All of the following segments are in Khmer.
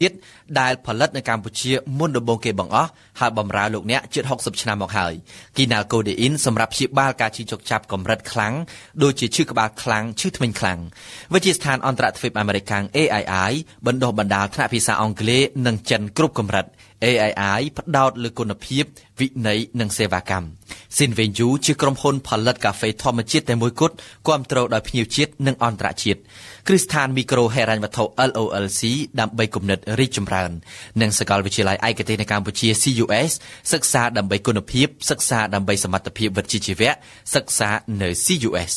ទៀតដែលផលិតនៅកម្ពុជាមុនដំបូងគេបង្អស់ហើយបម្រើលោកអ្នកជិត60ឆ្នាំមកហើយគីណាល់កូដេអ៊ីនសម្រាប់ព្យាបាលការឈឺចុកចាប់កម្រិតខ្លាំងដូចជាឈឺក្បាលខ្លាំងឈឺធ្មេញខ្លាំងវិទ្យាស្ថានអន្តរជាតិអាមេរិក AII បណ្ដុះបណ្ដាលថ្នាក់ភាសាអង់គ្លេសនិងចិនគ្រប់កម្រិត AII ផ្ដោតលើគុណភាពវិន័យនិងសេវាកម្ម Sinvenju ជាក្រុមហ៊ុនផលិតកាហ្វេធម្មជាតិតែមួយគត់គាំទ្រដោយភ្ញៀវជាតិនិងអន្តរជាតិគ្រឹះស្ថានមីក្រូហិរញ្ញវត្ថុ LOLC ដើម្បីគំនិតរីកចម្រើននិងសាកលវិទ្យាល័យឯកទេសនៅកម្ពុជា CUS សិក្សាដើម្បីគុណភាពសិក្សាដើម្បីសមត្ថភាពវិជ្ជាជីវៈសិក្សានៅ CUS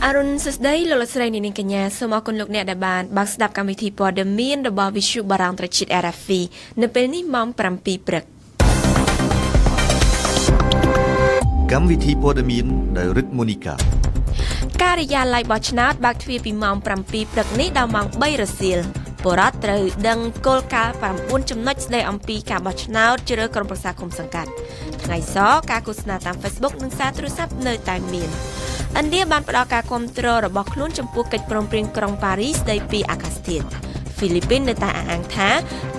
អរុនសស្ដីលោកស្រីនាងកញ្ញាសូមអរគុណលោកអ្នកដែលបានបើកស្ដាប់កម្មវិធីព័ត៌មានរបស់ Visu បារាំងត្រជាតិ RFI នៅពេលនេះម៉ោង 7 ព្រឹកកម្មវិធីព័ត៌មានដោយរិទ្ធមូនីកាការិយាល័យបោះឆ្នោតបើកទ្វារពីម៉ោង 7 ព្រឹកនេះដល់ម៉ោង 3 រសៀលពលរដ្ឋត្រូវដឹងគោលការណ៍ 9 ចំណុចស្ដីអំពីការបោះឆ្នោតជ្រើសរើសក្រុមប្រឹក្សាឃុំសង្កាត់ថ្ងៃសការឃោសនាតាម Facebook និងសារទូរស័ព្ទនៅតែមានឥណ្ឌាបានផ្ដល់ការគាំទ្ររបស់ខ្លួនចំពោះកិច្ចព្រមព្រៀងក្រុងប៉ារីសស្ដីពីអាកាសធាតុហ្វីលីពីននៅតែអះអាងថា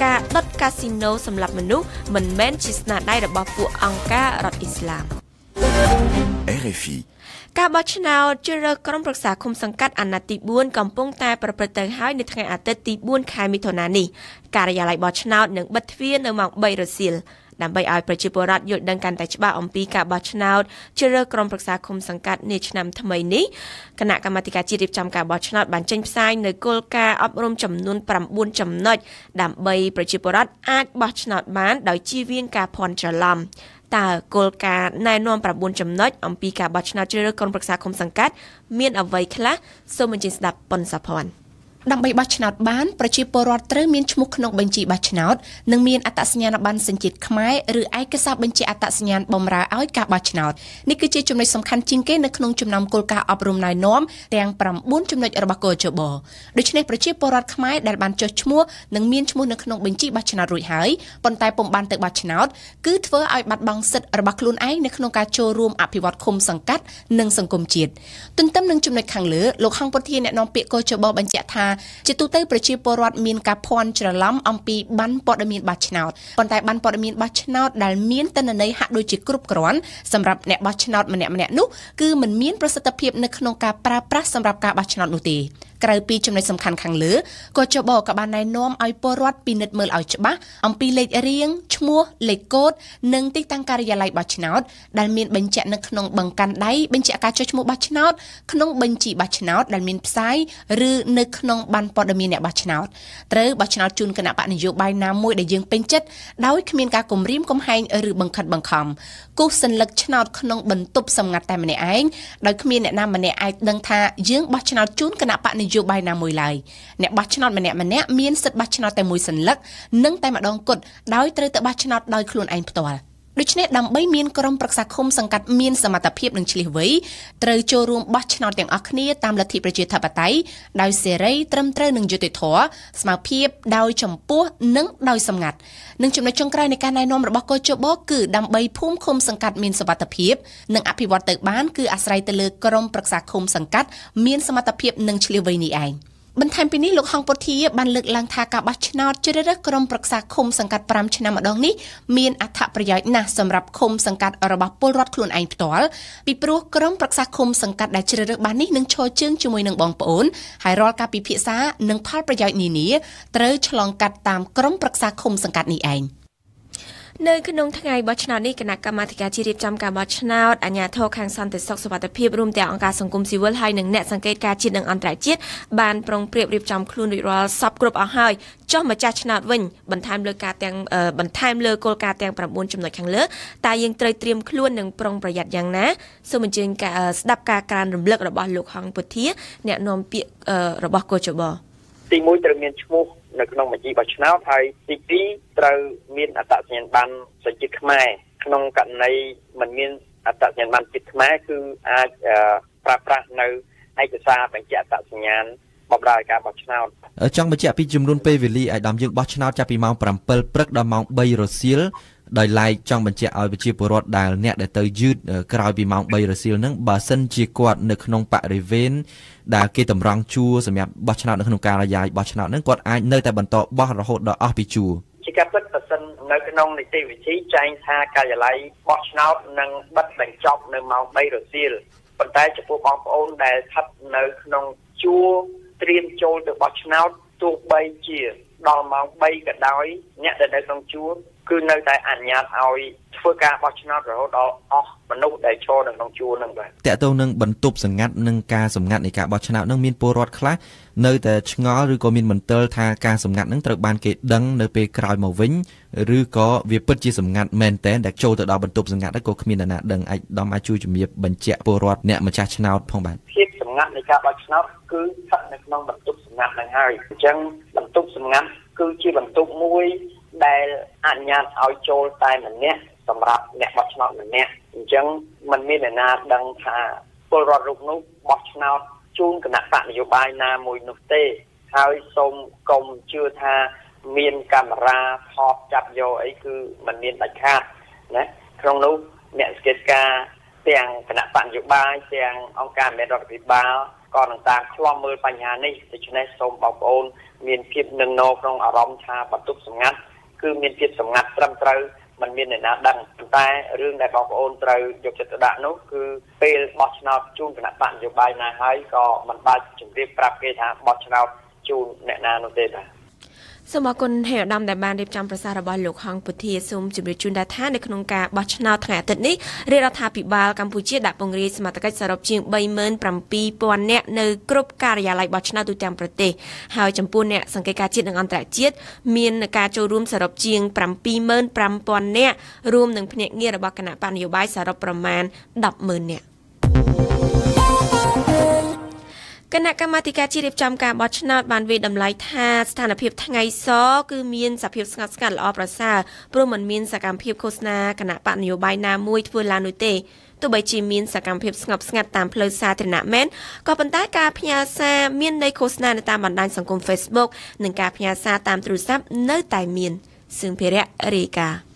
ការដុតកាស៊ីណូសម្រាប់មនុស្សមិនមែនជាស្នាដៃរបស់ពួកអង្គការរដ្ឋអ៊ីស្លាម RFI ការបោះឆ្នោតជ្រើសរើសក្រុមប្រឹក្សាឃុំសង្កាត់អាណត្តិទី 4 កំពុងតែប្រព្រឹត្តទៅហើយនៅថ្ងៃអាទិត្យទី 4 ខែមិថុនានេះការិយាល័យបោះឆ្នោតនឹងបិទទ្វារនៅម៉ោង 3 រសៀលដើម្បីឲ្យប្រជាពលរដ្ឋយល់ដឹងកាន់តែច្បាស់អំពីការបោះឆ្នោតជ្រើសរើសក្រុមប្រឹក្សាឃុំសង្កាត់នាឆ្នាំថ្មីនេះគណៈកម្មាធិការជាតិរៀបចំការបោះឆ្នោតបានចេញផ្សាយនៅគោលការណ៍អប់រំចំនួន 9 ចំណុចដើម្បីប្រជាពលរដ្ឋអាចបោះឆ្នោតបានដោយជៀសវាងការភ័ន្តច្រឡំតើគោលការណ៍ណែនាំ 9 ចំណុចអំពីការបោះឆ្នោតជ្រើសរើសក្រុមប្រឹក្សាឃុំសង្កាត់មានអ្វីខ្លះសូមអញ្ជើញស្ដាប់ប៉ុនសាភ័ណ្ឌដើម្បីបោះឆ្នោតបានប្រជាពលរដ្ឋត្រូវមានឈ្មោះក្នុងបញ្ជីបោះឆ្នោតនិងមានអត្តសញ្ញាណប័ណ្ណសញ្ជាតិខ្មែរឬឯកសារបញ្ជាក់អត្តសញ្ញាណបម្រើឲ្យការបោះឆ្នោតនេះគឺជាចំណុចសំខាន់ជាងគេនៅក្នុងចំណោមគោលការណ៍អប់រំណែនាំទាំង 9 ចំណុចរបស់កោជបដូច្នេះប្រជាពលរដ្ឋខ្មែរដែលបានចុះឈ្មោះនិងមានឈ្មោះនៅក្នុងបញ្ជីបោះឆ្នោតរួចហើយប៉ុន្តែពុំបានទៅបោះឆ្នោតគឺធ្វើឲ្យបាត់បង់សិទ្ធិរបស់ខ្លួនឯងនៅក្នុងការចូលរួមអភិវឌ្ឍឃុំសង្កាត់និងសង្គមជាតិទន្ទឹមនឹងចំណុចខាងលើលោកហងពុធាអ្នកនាំពាក្យកោជបបញ្ជាក់ថាជាទូទៅប្រជាពលរដ្ឋមានការភ័ន្តច្រឡំអំពីប័ណ្ណព័ត៌មានបោះឆ្នោតប៉ុន្តែប័ណ្ណព័ត៌មានបោះឆ្នោតដែលមានទិន្នន័យហាក់ដូចជាគ្រប់គ្រាន់សម្រាប់អ្នកបោះឆ្នោតម្នាក់ៗនោះគឺមិនមានប្រសិទ្ធភាពនៅក្នុងការប្រើប្រាស់សម្រាប់ការបោះឆ្នោតនោះទេក្រៅពីចំណុចសំខាន់ខាងលើក៏ចបក៏បានណែនាំឲ្យពលរដ្ឋពិនិត្យមើលឲ្យច្បាស់អំពីលេខរៀងឈ្មោះលេខកូដនិងទីតាំងការិយាល័យបោះឆ្នោតដែលមានបញ្ជាក់នៅក្នុងបង្កាន់ដៃបញ្ជាក់ការចុះឈ្មោះបោះឆ្នោតក្នុងបញ្ជីបោះឆ្នោតដែលមានផ្សាយឬនៅក្នុងប័ណ្ណព័ត៌មានអ្នកបោះឆ្នោតត្រូវបោះឆ្នោតជូនគណៈបកនយោបាយណាមួយដែលយើងពេញចិត្តដោយគ្មានការគំរាមកំហែងឬបង្ខិតបង្ខំគូសសញ្ញាឆ្នោតក្នុងបន្ទប់សម្ងាត់តែម្នាក់ឯងដោយគ្មានអ្នកណាម្នាក់អាចដឹងថាយើងបោះឆ្នោតជូនគណៈបកនយោបាយណាមួយឡើយអ្នកបោះឆ្នោតម្នាក់មានសិទ្ធិបោះឆ្នោតតែមួយសន្លឹកនិងតែម្ដងគត់ដោយត្រូវទៅបោះឆ្នោតដោយខ្លួនឯងផ្ទាល់ដូច្នេះដើម្បីមានក្រុមប្រឹក្សាឃុំសង្កាត់មានសមត្ថភាពនិងឆ្លៀសវៃត្រូវចូលរួមបោះឆ្នោតទាំងអស់គ្នាតាមលទ្ធិប្រជាធិបតេយ្យដោយសេរីត្រឹមត្រូវនិងយុត្តិធម៌ស្មើភាពដោយចម្ពោះនិងដោយសម្ងាត់និងចំណុចចុងក្រោយនៃការណែនាំរបស់កោជបគឺដើម្បីភូមិឃុំសង្កាត់មានសុវត្ថិភាពនិងអភិវឌ្ឍទៅបានគឺអាស្រ័យទៅលើក្រុមប្រឹក្សាឃុំសង្កាត់មានសមត្ថភាពនិងឆ្លៀសវៃនេះឯងបន្ថែមពីនេះលោកហងពុធាបានលើកឡើងថាការបោះឆ្នោតជ្រើសរើសក្រុមប្រឹក្សាឃុំសង្កាត់ 5 ឆ្នាំម្ដងនេះមានអត្ថប្រយោជន៍ណាស់សម្រាប់ឃុំសង្កាត់របស់ពលរដ្ឋខ្លួនឯងផ្ទាល់ពីព្រោះក្រុមប្រឹក្សាឃុំសង្កាត់ដែលជ្រើសរើសបាននេះនឹងឈរជើងជាមួយនឹងបងប្អូនហើយរាល់ការពិភាក្សានិងផលប្រយោជន៍នានាត្រូវឆ្លងកាត់តាមក្រុមប្រឹក្សាឃុំសង្កាត់នេះឯងនៅក្នុងថ្ងៃបោះឆ្នោតនេះគណៈកម្មាធិការជាតិរៀបចំការបោះឆ្នោតអាជ្ញាធរខាងសន្តិសុខសុវត្ថិភាពរួមទាំងអង្គការសង្គមស៊ីវិលហើយនិងអ្នកសង្កេតការជាតិនិងអន្តរជាតិបានប្រុងប្រៀបរៀបចំខ្លួនរួចរាល់សពគ្រប់អស់ហើយចុះម្ចាស់ឆ្នោតវិញបន្ថែមលើគោលការណ៍ទាំង 9 ចំណុចខាងលើតើយើងត្រូវត្រៀមខ្លួននិងប្រុងប្រយ័ត្នយ៉ាងណាសូមអញ្ជើញស្ដាប់ការក្រានរំលឹករបស់លោកហងពុធាអ្នកនាំពាក្យរបស់កោជបទី1ត្រូវមានឈ្មោះនៅក្នុងបញ្ជីបោះឆ្នោតហើយទី2ត្រូវមានអត្តសញ្ញាណប័ណ្ណសញ្ជាតិខ្មែរក្នុងករណីមិនមានអត្តសញ្ញាណប័ណ្ណជាតិខ្មែរគឺអាចប្រើប្រាស់នៅឯកសារបញ្ជាក់អត្តសញ្ញាណបម្រើការបោះឆ្នោតចង់បញ្ជាក់ពីចំនួនពេលវេលាឲ្យដំយើងបោះឆ្នោតចាប់ពីម៉ោង 7 ព្រឹកដល់ម៉ោង 3 រសៀល ដោយឡែកចង់បញ្ជាក់ឲ្យប្រជាពលរដ្ឋដែលអ្នកដែលទៅយឺតក្រោយពីម៉ោង3រសៀលហ្នឹងបើសិនជាគាត់នៅក្នុងបរិវេណដែលគេតម្រង់ជួរសម្រាប់បោះឆ្នោតនៅក្នុងការិយាល័យបោះឆ្នោតហ្នឹងគាត់អាចនៅតែបន្តបោះរហូតដល់អស់ពីជួរជាការពិតបើសិននៅក្នុងនីតិវិធីចែងថាការិយាល័យបោះឆ្នោតនឹងបិទបញ្ចប់នៅម៉ោង3រសៀលប៉ុន្តែចំពោះបងប្អូនដែលស្ថិតនៅក្នុងជួរត្រៀមចូលទៅបោះឆ្នោតទោះបីជាដល់ម៉ោង3ក៏ដោយអ្នកដែលនៅក្នុងជួរគឺនៅតែអនុញ្ញាតឲ្យធ្វើការបោះឆ្នោតរហូតដល់អស់មនុស្សដែលឈរនៅក្នុងជួរហ្នឹងបាទតើតើនឹងបន្ទប់សម្ងាត់និងការសម្ងាត់នៃការបោះឆ្នោតនឹងមានពលរដ្ឋខ្លះនៅតែឆ្ងល់ឬក៏មានមន្ទិលថាការសម្ងាត់នឹងត្រូវបានគេដឹងនៅពេលក្រោយមកវិញឬក៏វាពិតជាសម្ងាត់មែនតើដែលចូលទៅដល់បន្ទប់សម្ងាត់ក៏គ្មានអ្នកណាដឹងអាចជួយជំរាបបញ្ជាក់ពលរដ្ឋអ្នកម្ចាស់ឆ្នោតផងបាទភាពសម្ងាត់នៃការបោះឆ្នោតគឺស្ថិតនៅក្នុងបន្ទប់សម្ងាត់ហ្នឹងហើយអញ្ចឹងបន្ទប់សម្ងាត់គឺជាបន្ទប់មួយដែលអនុញ្ញាតឲ្យចូលតែម្នាក់សម្រាប់អ្នកបោះឆ្នោតម្នាក់អញ្ចឹងมันមានអ្នកណាដឹងថាពលរដ្ឋរូបនោះបោះឆ្នោតជូនគណៈបកនយោបាយណាមួយនោះទេហើយសូមកុំជឿថាមានកាមេរ៉ាថតចាប់យកអីគឺมันមានដាច់ខាតណាក្នុងនោះអ្នកសង្កេតការទាំងគណៈបកនយោបាយទាំងអង្គការមេរដ្ឋាភិបាលក៏នឹងតាមឃ្លាំមើលបញ្ហានេះដូច្នេះសូមបងប្អូនមានភាពនឹងណក្នុងអារម្មណ៍ថាបន្ទប់សម្ងាត់គឺមានភាពសម្ងាត់ត្រឹមត្រូវมันមានអ្នកណាដឹងតែរឿងដែលបងប្អូនត្រូវយកចិត្តទុកដាក់នោះគឺពេលបោះឆ្នោតជូនគណៈបកនយោបាយណាហើយក៏មិនបាច់ជម្រាបប្រាប់គេថាបោះឆ្នោតជូនអ្នកណានោះទេបាទសូមអរគុណហេអាដាមដែលបានរៀបចំប្រសាសន៍របស់លោកហងពុធាសូមជម្រាបជូនថានៅក្នុងការបោះឆ្នោតថ្ងៃអាទិត្យនេះរាជរដ្ឋាភិបាលកម្ពុជាដាក់ពង្រាយសមត្ថកិច្ចសរុបជាង 37,000 នាក់នៅគ្រប់ការិយាល័យបោះឆ្នោតទូទាំងប្រទេសហើយចំពោះអ្នកសង្កេតការណ៍ជាតិនិងអន្តរជាតិមានការចូលរួមសរុបជាង 75,000 នាក់រួមនឹងភ្នាក់ងាររបស់គណៈបកនយោបាយសរុបប្រមាណ 10,000 នាក់គណៈកម្មាធិការជាតិរៀបចំការបោះឆ្នោតបានវិយតម្លៃថាស្ថានភាពថ្ងៃសគឺមានសភាពស្ងាត់ស្ងាត់ល្អប្រសើរព្រោះมันមានសកម្មភាពឃោសនាគណៈបកនយោបាយណាមួយធ្វើឡើងនោះទេទោះបីជាមានសកម្មភាពស្ងប់ស្ងាត់តាមផ្លូវសាធារណៈមែនក៏ប៉ុន្តែការផ្ញើសារមាននៃឃោសនានៅតាមបណ្ដាញសង្គម Facebook និងការផ្ញើសារតាមទូរស័ព្ទនៅតែមានសឹងភារៈរាយការណ៍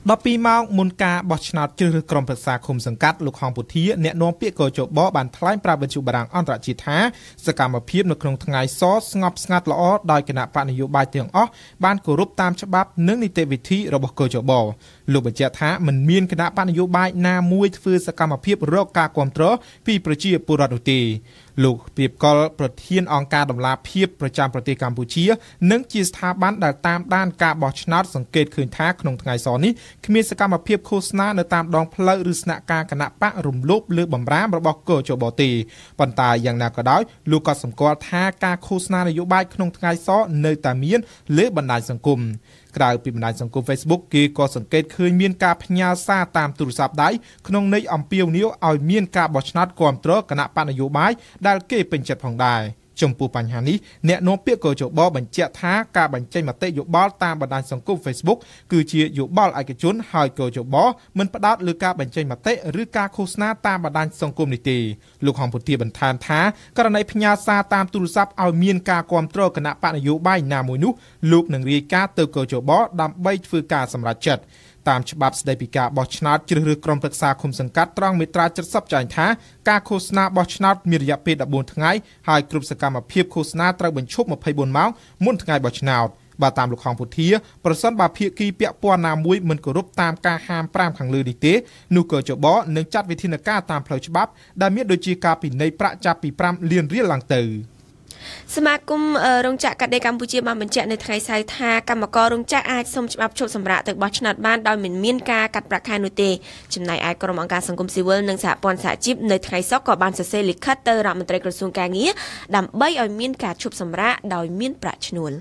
12ម៉ោងមុនការបោះឆ្នោតជ្រើសរើសក្រុមប្រឹក្សាឃុំសង្កាត់លោកហងពុធាអ្នកនាំពាក្យកោជបបានថ្លែងប្រាប់វិទ្យុបារាំងអន្តរជាតិថាសកម្មភាពនៅក្នុងថ្ងៃសស្ងប់ស្ងាត់ល្អដោយគណៈបកនយោបាយទាំងអស់បានគោរពតាមច្បាប់និងនីតិវិធីរបស់កោជបលោកបញ្ជាក់ថាមិនមានគណៈបកនយោបាយណាមួយធ្វើសកម្មភាពរកការគាំទ្រពីប្រជាពលរដ្ឋនោះទេលោកពីបកលប្រធានអង្គការដំឡាភិបប្រចាំប្រទេសកម្ពុជានិងជាស្ថាប័នដែលតាមដានការបោះឆ្នោតសង្កេតឃើញថាក្នុងថ្ងៃសនេះគ្មានសកម្មភាពឃោសនានៅតាមដងផ្លូវឬស្នាក់ការគណៈបករំលោភលើបំរាមរបស់កោជបទេប៉ុន្តែយ៉ាងណាក៏ដោយលោកក៏សម្គាល់ថាការឃោសនានយោបាយក្នុងថ្ងៃសនៅតែមានលើបណ្ដាញសង្គមក្រៅពីបណ្ដាញសង្គម Facebook គេក៏សង្កេតឃើញមានការផ្ញើសារតាមទូរស័ព្ទដៃក្នុងន័យអំពាវនាវឲ្យមានការបោះឆ្នោតគាំទ្រគណៈបកនយោបាយដែលគេពេញចិត្តផងដែរចំពោះបញ្ហានេះអ្នកនាំពាក្យកោជបបញ្ជាក់ថាការបញ្ចេញមតិយោបល់តាមបណ្ដាញសង្គម Facebook គឺជាយោបល់ឯកជនហើយកោជបមិនផ្ដោតលើការបញ្ចេញមតិឬការឃោសនាតាមបណ្ដាញសង្គមនេះទេលោកហងពុធាបន្ថែមថាករណីផ្ញើសារតាមទូរស័ព្ទឲ្យមានការគាំទ្រគណៈបកនយោបាយណាមួយនោះលោកនឹងរាយការណ៍ទៅកោជបដើម្បីធ្វើការសម្រេចចិត្តតាមច្បាប់ស្តីពីការបោះឆ្នោតជ្រើសរើសក្រុមប្រឹក្សាឃុំសង្កាត់ត្រង់មាត្រា70ចែងថាការឃោសនាបោះឆ្នោតមានរយៈពេល14ថ្ងៃហើយគ្រប់សកម្មភាពឃោសនាត្រូវបញ្ឈប់24ម៉ោងមុនថ្ងៃបោះឆ្នោតបើតាមលោកខងពុធាប្រសិនបើភាគីពាក់ព័ន្ធណាមួយមិនគោរពតាមការហាម5ខាងលើនេះទេនោះក៏ចបនឹងចាត់វិធានការតាមផ្លូវច្បាប់ដែលមានដូចជាការពិន័យប្រាក់ចាប់ពី5លានរៀលឡើងទៅសមាគមរោងចក្រកាត់ដេរកម្ពុជាបានបញ្ជាក់នៅថ្ងៃសៅរ៍ថាកម្មកររោងចក្រអាចសុំច្បាប់ឈប់សម្រាកទៅបោះឆ្នោតបានដោយមិនមានការកាត់ប្រាក់ខែនោះទេចំណែកឯក្រុមអង្គការសង្គមស៊ីវិលនិងសហព័ន្ធសហជីពនៅថ្ងៃសុក្រក៏បានសរសេរលិខិតទៅរដ្ឋមន្ត្រីក្រសួងកាងារដើម្បីឲ្យមានការឈប់សម្រាកដោយមានប្រាក់ឈ្នួល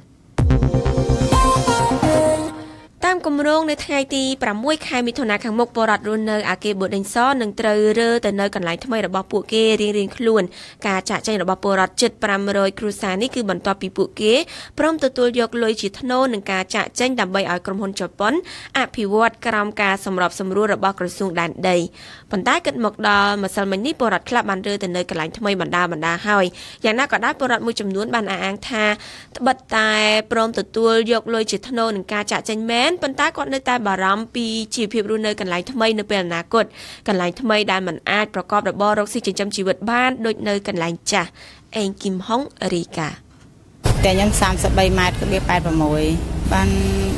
តាមគម្រោងនៅថ្ងៃទី6ខែមិថុនាខាងមុខបរដ្ឋរស់នៅអាគារបូដេញសនឹងត្រូវរើទៅនៅកន្លែងថ្មីរបស់ពួកគេរៀងៗខ្លួនការចាក់ចែងរបស់បរដ្ឋជិត500គ្រួសារនេះគឺបន្ទាប់ពីពួកគេព្រមទទួលយកលុយជាថ្នូរនឹងការចាក់ចែងដើម្បីឲ្យក្រុមហ៊ុនជប៉ុនអភិវឌ្ឍក្រោមការសម្របសម្រួលរបស់ក្រសួងដែនដីប៉ុន្តែគិតមកដល់ម្សិលមិញនេះបរដ្ឋខ្លះបានរើទៅនៅកន្លែងថ្មីបណ្ដាហើយយ៉ាងណាក៏ដោយបរដ្ឋមួយចំនួនបានអះអាងថាត្បិតតែព្រមទទួលយកលុយជាថ្នូរនឹងការចាក់ចែងមែនប៉ុន្ ន្តែគាត់នៅតែបារម្ភពីជីវភាពរស់នៅកន្លែងថ្មីនៅពេលអនាគតកន្លែងថ្មីដែលមិនអាចប្រកបរបររកស៊ីចិញ្ចឹមជីវិតបានដូចនៅកន្លែងចាស់អេងគឹមហុងរីកាតែខ្ញុំ33ម៉ែត្រគឺ86បាន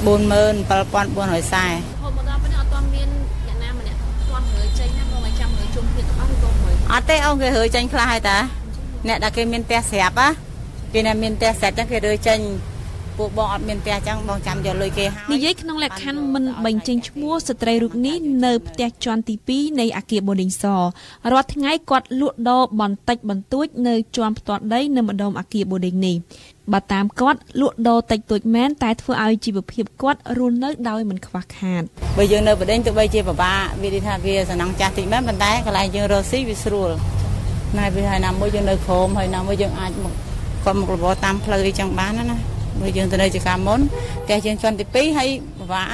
47440 ហូបមកដល់ពេលនេះអត់ទាន់មានអ្នកណាម្នាក់ទាន់រើចេញណាមកឲ្យចាំរើជុំគ្នាទាំងអស់ឬក៏មើលអត់ទេអូនគេរើចេញខ្លះហើយតាអ្នកដែលគេមានផ្ទះស្រាប់ណាគេអ្នកមានផ្ទះស្រាប់ចឹងគេរើចេញពួកបងអត់មានផ្ទះចឹងបងចាំយកលុយគេហើយនិយាយក្នុងលក្ខខណ្ឌមិនបញ្ចេញឈ្មោះស្ត្រីរូបនេះនៅផ្ទះជាន់ទី2នៃអគារបូឌីងសរាល់ថ្ងៃគាត់លក់ដូរបន្តិចបន្តួចនៅជាន់ផ្ទាល់ដីនៅម្ដុំអគារបូឌីងនេះបើតាមគាត់លក់ដូរតិចតួចមែនតែធ្វើឲ្យជីវភាពគាត់រស់នៅដោយមិនខ្វះខាតបើយើងនៅបដិញទៅបីជាពិបាកវានិយាយថាវាសំណងចាស់តិចមែនប៉ុន្តែកន្លែងយើងរកស៊ីវាស្រួលណែវាហើយណាមួយយើងនៅក្រោមហើយណាមួយយើងអាចមកគាត់មករបរតាមផ្លូវអីចឹងបានណាបើយើងទៅនៅជាកាមុនតែយើងជាន់ទី2ហើយពិបាក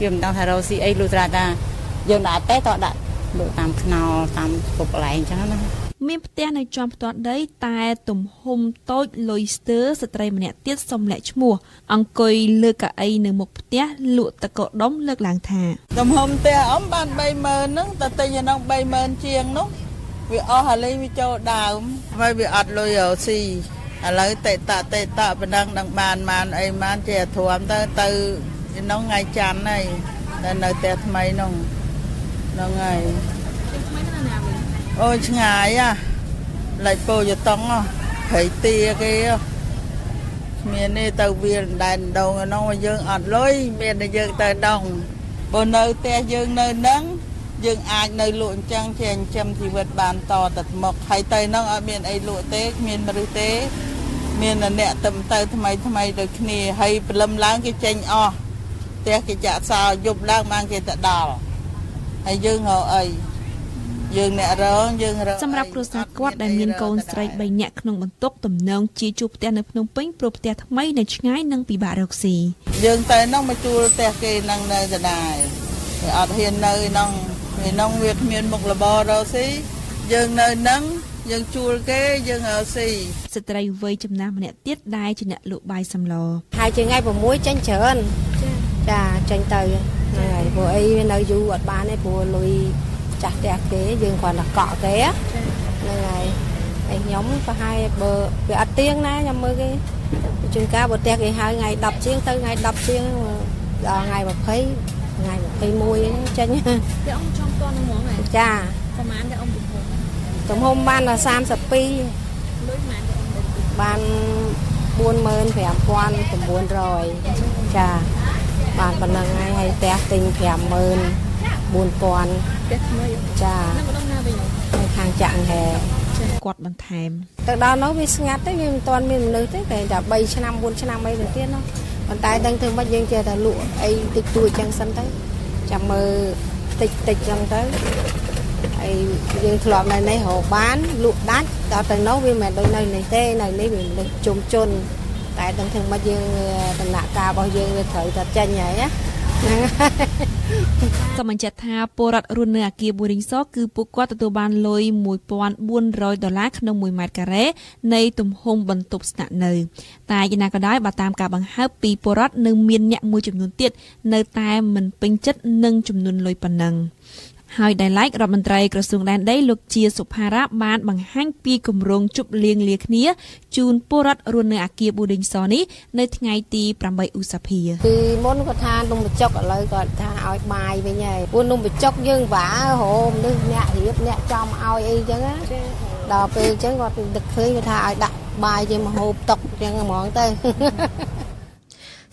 វាមិនដឹងថារកស៊ីអីលុះត្រាតាយើងដាក់តែតដាក់លក់តាមខ្នល់តាមគ្រប់កន្លែងចឹងណាមានផ្ទះនៅជាន់ផ្ទាល់ដីតែទំហំតូចលុយស្ទើស្ត្រីម្នាក់ទៀតសុំលាក់ឈ្មោះអង្គុយលើកៅអីនៅមុខផ្ទះលក់តកោដុំលើកឡើងថាទំហំផ្ទះអមបាន 30000 ហ្នឹងតែទិញអានោះ 30000 ជាងនោះវាអស់ហើយលេងវាចូលដើមហើយវាអត់លុយរកស៊ីឥឡូវតេតប៉ុណ្ណឹងនឹងបានអីបានជាធំទៅក្នុងថ្ងៃច័ន្ទហើយតែនៅផ្ទះថ្មីហ្នឹងហើយអូឆ្ងាយឡៃពោយតុងព្រៃទាគេមាននេះទៅវាដែនដងហ្នឹងយើងអត់លុយមានតែយើងទៅដងបើនៅផ្ទះយើងនៅហ្នឹងយើងអាចនៅលក់អញ្ចឹងជាចិញ្ចឹមជីវិតបានតទៅមកហើយទៅហ្នឹងអត់មានអីលក់ទេគ្មានមនុស្សទេមានអ្នកទៅថ្មីដូចគ្នាហើយព្រលឹមឡើងគេចេញអស់ផ្ទះគេចាក់សោយប់ឡើងបានគេទៅដល់ហើយយើងរកអីយើងអ្នករងយើងរកសម្រាប់គ្រួសារគាត់ដែលមានកូនស្រី3នាក់ក្នុងបន្ទុកទំនងជាជួបផ្ទះនៅភ្នំពេញព្រោះផ្ទះថ្មីនៅឆ្ងាយនិងពិបាករកស៊ីយើងទៅហ្នឹងមកជួលផ្ទះគេនឹងនៅដដែលវាអត់ហ៊ាននៅហ្នឹងវាគ្មានមុខរបររកស៊ីយើងនៅហ្នឹងយើងជួលគេយើងរកស៊ីស្ត្រីវ័យចំណាស់ម្នាក់ទៀតដែលជាអ្នកលក់បាយសម្លហើយជាថ្ងៃ6ចេញច្រើនចាចេញទៅហ្នឹងហើយព្រោះអីនៅយូរអត់បានទេព្រោះលុយចាស់ផ្ទះគេយើងគ្រាន់តែកក់គេហ្នឹងហើយខ្ញុំប្រហែលបើវាអត់ទៀងណាខ្ញុំមើលគេជួនកាលបើផ្ទះគេហៅថ្ងៃ10ជាងទៅថ្ងៃ10ជាងដល់ថ្ងៃ20ថ្ងៃ21ចេញតែអង្គចង់តនឹងហ្មងចាប្រហែលតែអង្គទំហំបានដល់32លុយប៉ុន្មានតែអង្គបាន 45900 ចាបានប៉ុណ្ណឹងហើយផ្ទះទិញ 54000 ផ្ទះថ្មីចានៅម្ដងណាវិញនៅខាងចាក់ហែគាត់បន្ថែមទៅដល់នោះវាស្ងាត់ទេវាមិនទាន់មានមនុស្សទេតែ3ឆ្នាំ4ឆ្នាំអីទៅទៀតនោះប៉ុន្តែដឹងធ្វើម៉េចយើងចេះតែលក់អីតិចតួចចឹងសិនទៅចាំមើលតិចចឹងទៅហើយយើងធ្លាប់នៅនេះរកបានលក់ដាច់ដល់ទៅនោះវាមិនដូចនៅនេះទេនៅនេះវាមនុស្សជុំជន់តែដឹងធ្វើម៉េចយើងដំណាក់កាលរបស់យើងវាត្រូវតែចេញហើយណាសូមបញ្ជាក់ថាពលរដ្ឋរស់នៅអគារបូរីងសគឺពួកគាត់ទទួលបានលុយ$1400ក្នុង1ម៉ែត្រការ៉េនៃទំហំបន្ទប់ស្នាក់នៅតែយ៉ាងណាក៏ដោយបើតាមការបង្ហើបពីពលរដ្ឋនៅមានអ្នកមួយចំនួនទៀតនៅតែមិនពេញចិត្តនឹងចំនួនលុយប៉ុណ្ណឹងហើយដែលឡែករដ្ឋមន្ត្រីក្រសួងដែនដីលោកជាសុផារ៉ាបានបង្ហាញពីគម្រោងជប់លៀងលាគ្នាជូនពលរដ្ឋរស់នៅអគារបូឌីងសនេះនៅថ្ងៃទី8ឧសភាពីមុនគាត់ថានំបញ្ចុកឥឡូវគាត់ថាឲ្យបាយវិញហើយពួកនំបញ្ចុកយើងវ៉ាហូមនេះអ្នករៀបអ្នកចំឲ្យអីចឹងណាដល់ពេលចឹងគាត់នឹកឃើញគាត់ថាឲ្យដាក់បាយជាមហូបតុកចឹងហ្មងទៅ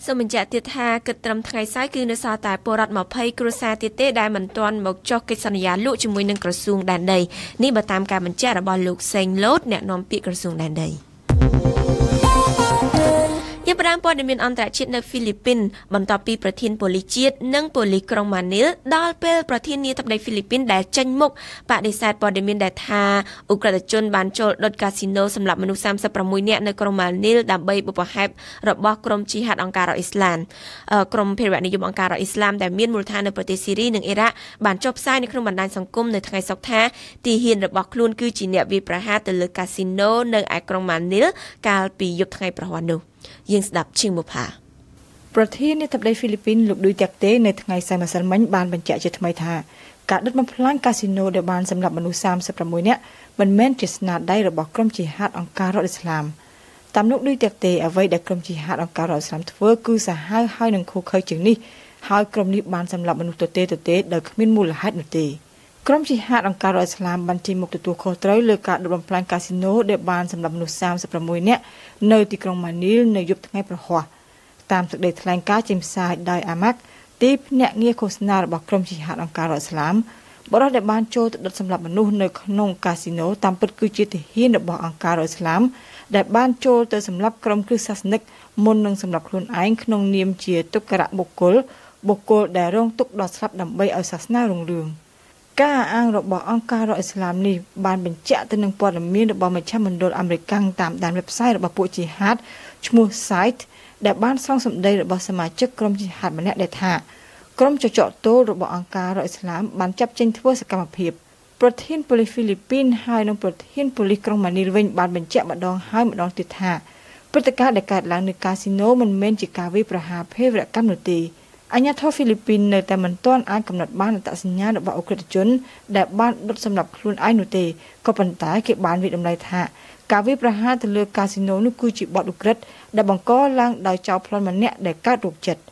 សូមបញ្ជាក់ទៀតថាគិតត្រឹមថ្ងៃសៅរ៍គឺនៅសល់តែពលរដ្ឋ20គ្រួសារទៀតទេដែលមិនទាន់មកចុះកិច្ចសន្យាលក់ជាមួយនឹងក្រសួងដែនដីនេះបើតាមការបញ្ជាក់របស់លោកសេងលូតអ្នកនាំពាក្យក្រសួងដែនដីជាប្រដាមព័ត៌មានអន្តរជាតិនៅហ្វីលីពីនបន្ទាប់ពីប្រធានប៉ូលីសជាតិនិងប៉ូលីសក្រុងម៉ានីលដល់ពេលប្រធានាធិបតីហ្វីលីពីនដែលចេញមុខបដិសេធព័ត៌មានដែលថាឧក្រិដ្ឋជនបានចូលដុតកាស៊ីណូសម្រាប់មនុស្ស36នាក់នៅក្រុងម៉ានីលដើម្បីបុព្វហេតុរបស់ក្រុមជីហាតអង្គការអ៊ីស្លាមក្រុមភេរវនិយមអង្គការអ៊ីស្លាមដែលមានមូលដ្ឋាននៅប្រទេសស៊ីរីនិងអ៊ីរ៉ាក់បានចុះផ្សាយនៅក្នុងបណ្ដាញសង្គមនៅថ្ងៃសុក្រថាទីហ៊ានរបស់ខ្លួនគឺជាអ្នកវាយប្រហារទៅលើកាស៊ីណូនៅឯក្រុងម៉ានីលកាលពីយប់ថ្ងៃប្រហ័ននោះយើងស្ដាប់ឈីងមុផា ប្រធានាធិបតីហ្វីលីពីនលោកឌុយតាក់តេនៅថ្ងៃសៅរ៍ម្សិលមិញបានបញ្ជាក់ជាថ្មីថាការដុតបំផ្លាញកាស៊ីណូដែលបានសម្លាប់មនុស្ស36នាក់មិនមែនជាស្នាដៃរបស់ក្រុមជីហាតអង្គការរដ្ឋឥស្លាមតាមលោកឌុយតាក់តេអ្វីដែលក្រុមជីហាតអង្គការរដ្ឋឥស្លាមធ្វើគឺសាហាវហើយនឹងឃោឃៅជាងនេះហើយក្រុមនេះបានសម្លាប់មនុស្សទទេដោយគ្មានមូលហេតុនោះទេក្រុមជីហាតអង្គការរដ្ឋឥស្លាមបានចេញមុខទទួលខុសត្រូវលើការដុតបំផ្លាញកាស៊ីណូដែលបានសម្លាប់មនុស្ស36នាក់នៅទីក្រុងម៉ានីលនៅយប់ថ្ងៃប្រហ័សតាមសេចក្តីថ្លែងការណ៍ចេញផ្សាយដោយអាម៉ាក់ទីភ្នាក់ងារឃោសនារបស់ក្រុមជីហាតអង្គការរដ្ឋឥស្លាមបរិសុទ្ធដែលបានចូលទៅដុតសម្លាប់មនុស្សនៅក្នុងកាស៊ីណូតាមពិតគឺជាទាហានរបស់អង្គការរដ្ឋឥស្លាមដែលបានចូលទៅសម្លាប់ក្រុមគ្រឹះសាសនិកមុននឹងសម្លាប់ខ្លួនឯងក្នុងនាមជាទុក្ករៈបុគ្គលដែលរងទុក្ខដល់ស្លាប់ដើម្បីឲ្យសាសនារុងរឿងការអាងរបស់អង្គការរដ្ឋឥស្លាមនេះបានបញ្ជាក់ទៅនឹងព័ត៌មានរបស់មជ្ឈមណ្ឌលអាមេរិកតាមដាន website របស់ពួកជីហាតឈ្មោះ Site ដែលបានសងសម្ដីរបស់សមាជិកក្រុមជីហាតម្នាក់ដែលថាក្រុមចចកទោលរបស់អង្គការរដ្ឋឥស្លាមបានចាប់ចេញធ្វើសកម្មភាពប្រធានប៉ូលីសហ្វីលីពីនហើយនិងប្រធានប៉ូលីសក្រុងម៉ានីលវិញបានបញ្ជាក់ម្ដងហើយម្ដងទៀតថាព្រឹត្តិការណ៍ដែលកើតឡើងនៅកាស៊ីណូមិនមែនជាការវាយប្រហារភេរវកម្មនោះទេអាជ្ញាធរហ្វីលីពីននៅតែមិនទាន់អាចកំណត់បានអត្តសញ្ញាណរបស់អ ுக ្រិតជនដែលបានដុតសម្លាប់ខ្លួនឯងនោះទេក៏ប៉ុន្តែគេបានវិតម្លៃថាការវាយប្រហារទៅលើកាស៊ីណូនោះគឺជាបទឧក្រិដ្ឋដែលបង្កឡើងដោយចៅប្លន់ម្នាក់ដែលកើតរោគចិត្ត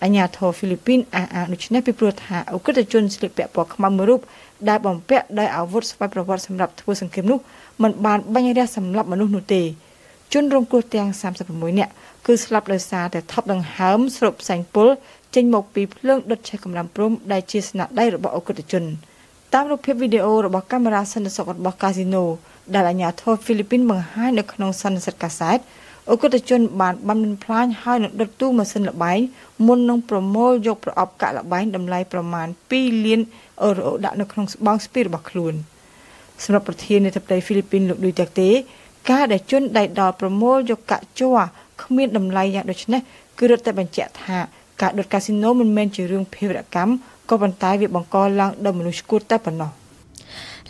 អាជ្ញាធរហ្វីលីពីនអះអាងដូចនេះពីព្រោះថាអ ுக ្រិតជនស្លៀកពាក់ពណ៌ខ្មៅមួយរូបដែលបំពាក់ដោយអាវុធស្វ័យប្រវត្តិសម្រាប់ធ្វើសង្គ្រាមនោះមិនបានបាញ់រះសម្លាប់មនុស្សនោះទេជនរងគ្រោះទាំង36នាក់គឺស្លាប់ដោយសារតែថប់ដង្ហើមស្រូបផ្សែងពុលចេញមកពីភ្លើងដុតឆេះកម្លាំងព្រំដែលជាស្នាដៃរបស់អ ுக ្រិតជនតាមរូបភាពវីដេអូរបស់កាមេរ៉ាសន្តិសុខរបស់កាស៊ីណូដែលអាជ្ញាធរហ្វីលីពីនបង្ហាញនៅក្នុងសន្និសីទកាសែតអ ுக ្រិតជនបានបំផ្លាញហើយនឹងដុតទូម៉ាស៊ីនល្បែងមុននឹងប្រមូលយកប្រអប់កាក់ល្បែងតម្លៃប្រមាណ2លានអឺរ៉ូដាក់នៅក្នុងស្បង់ស្ពាយរបស់ខ្លួនសម្រាប់ប្រធានាធិបតីហ្វីលីពីនលោកឌុយតាក់តេការដែលជនដៃដល់ប្រមូលយកកាក់ជ័រគ្មានតម្លៃយ៉ាងដូចនេះគឺរត់តែបញ្ជាក់ថាការដុតកាស៊ីណូមិនមែនជារឿងភេរវកម្មក៏ប៉ុន្តែវាបង្កឡើងដោយមនុស្សឈួតតែប៉ុណ្ណោះ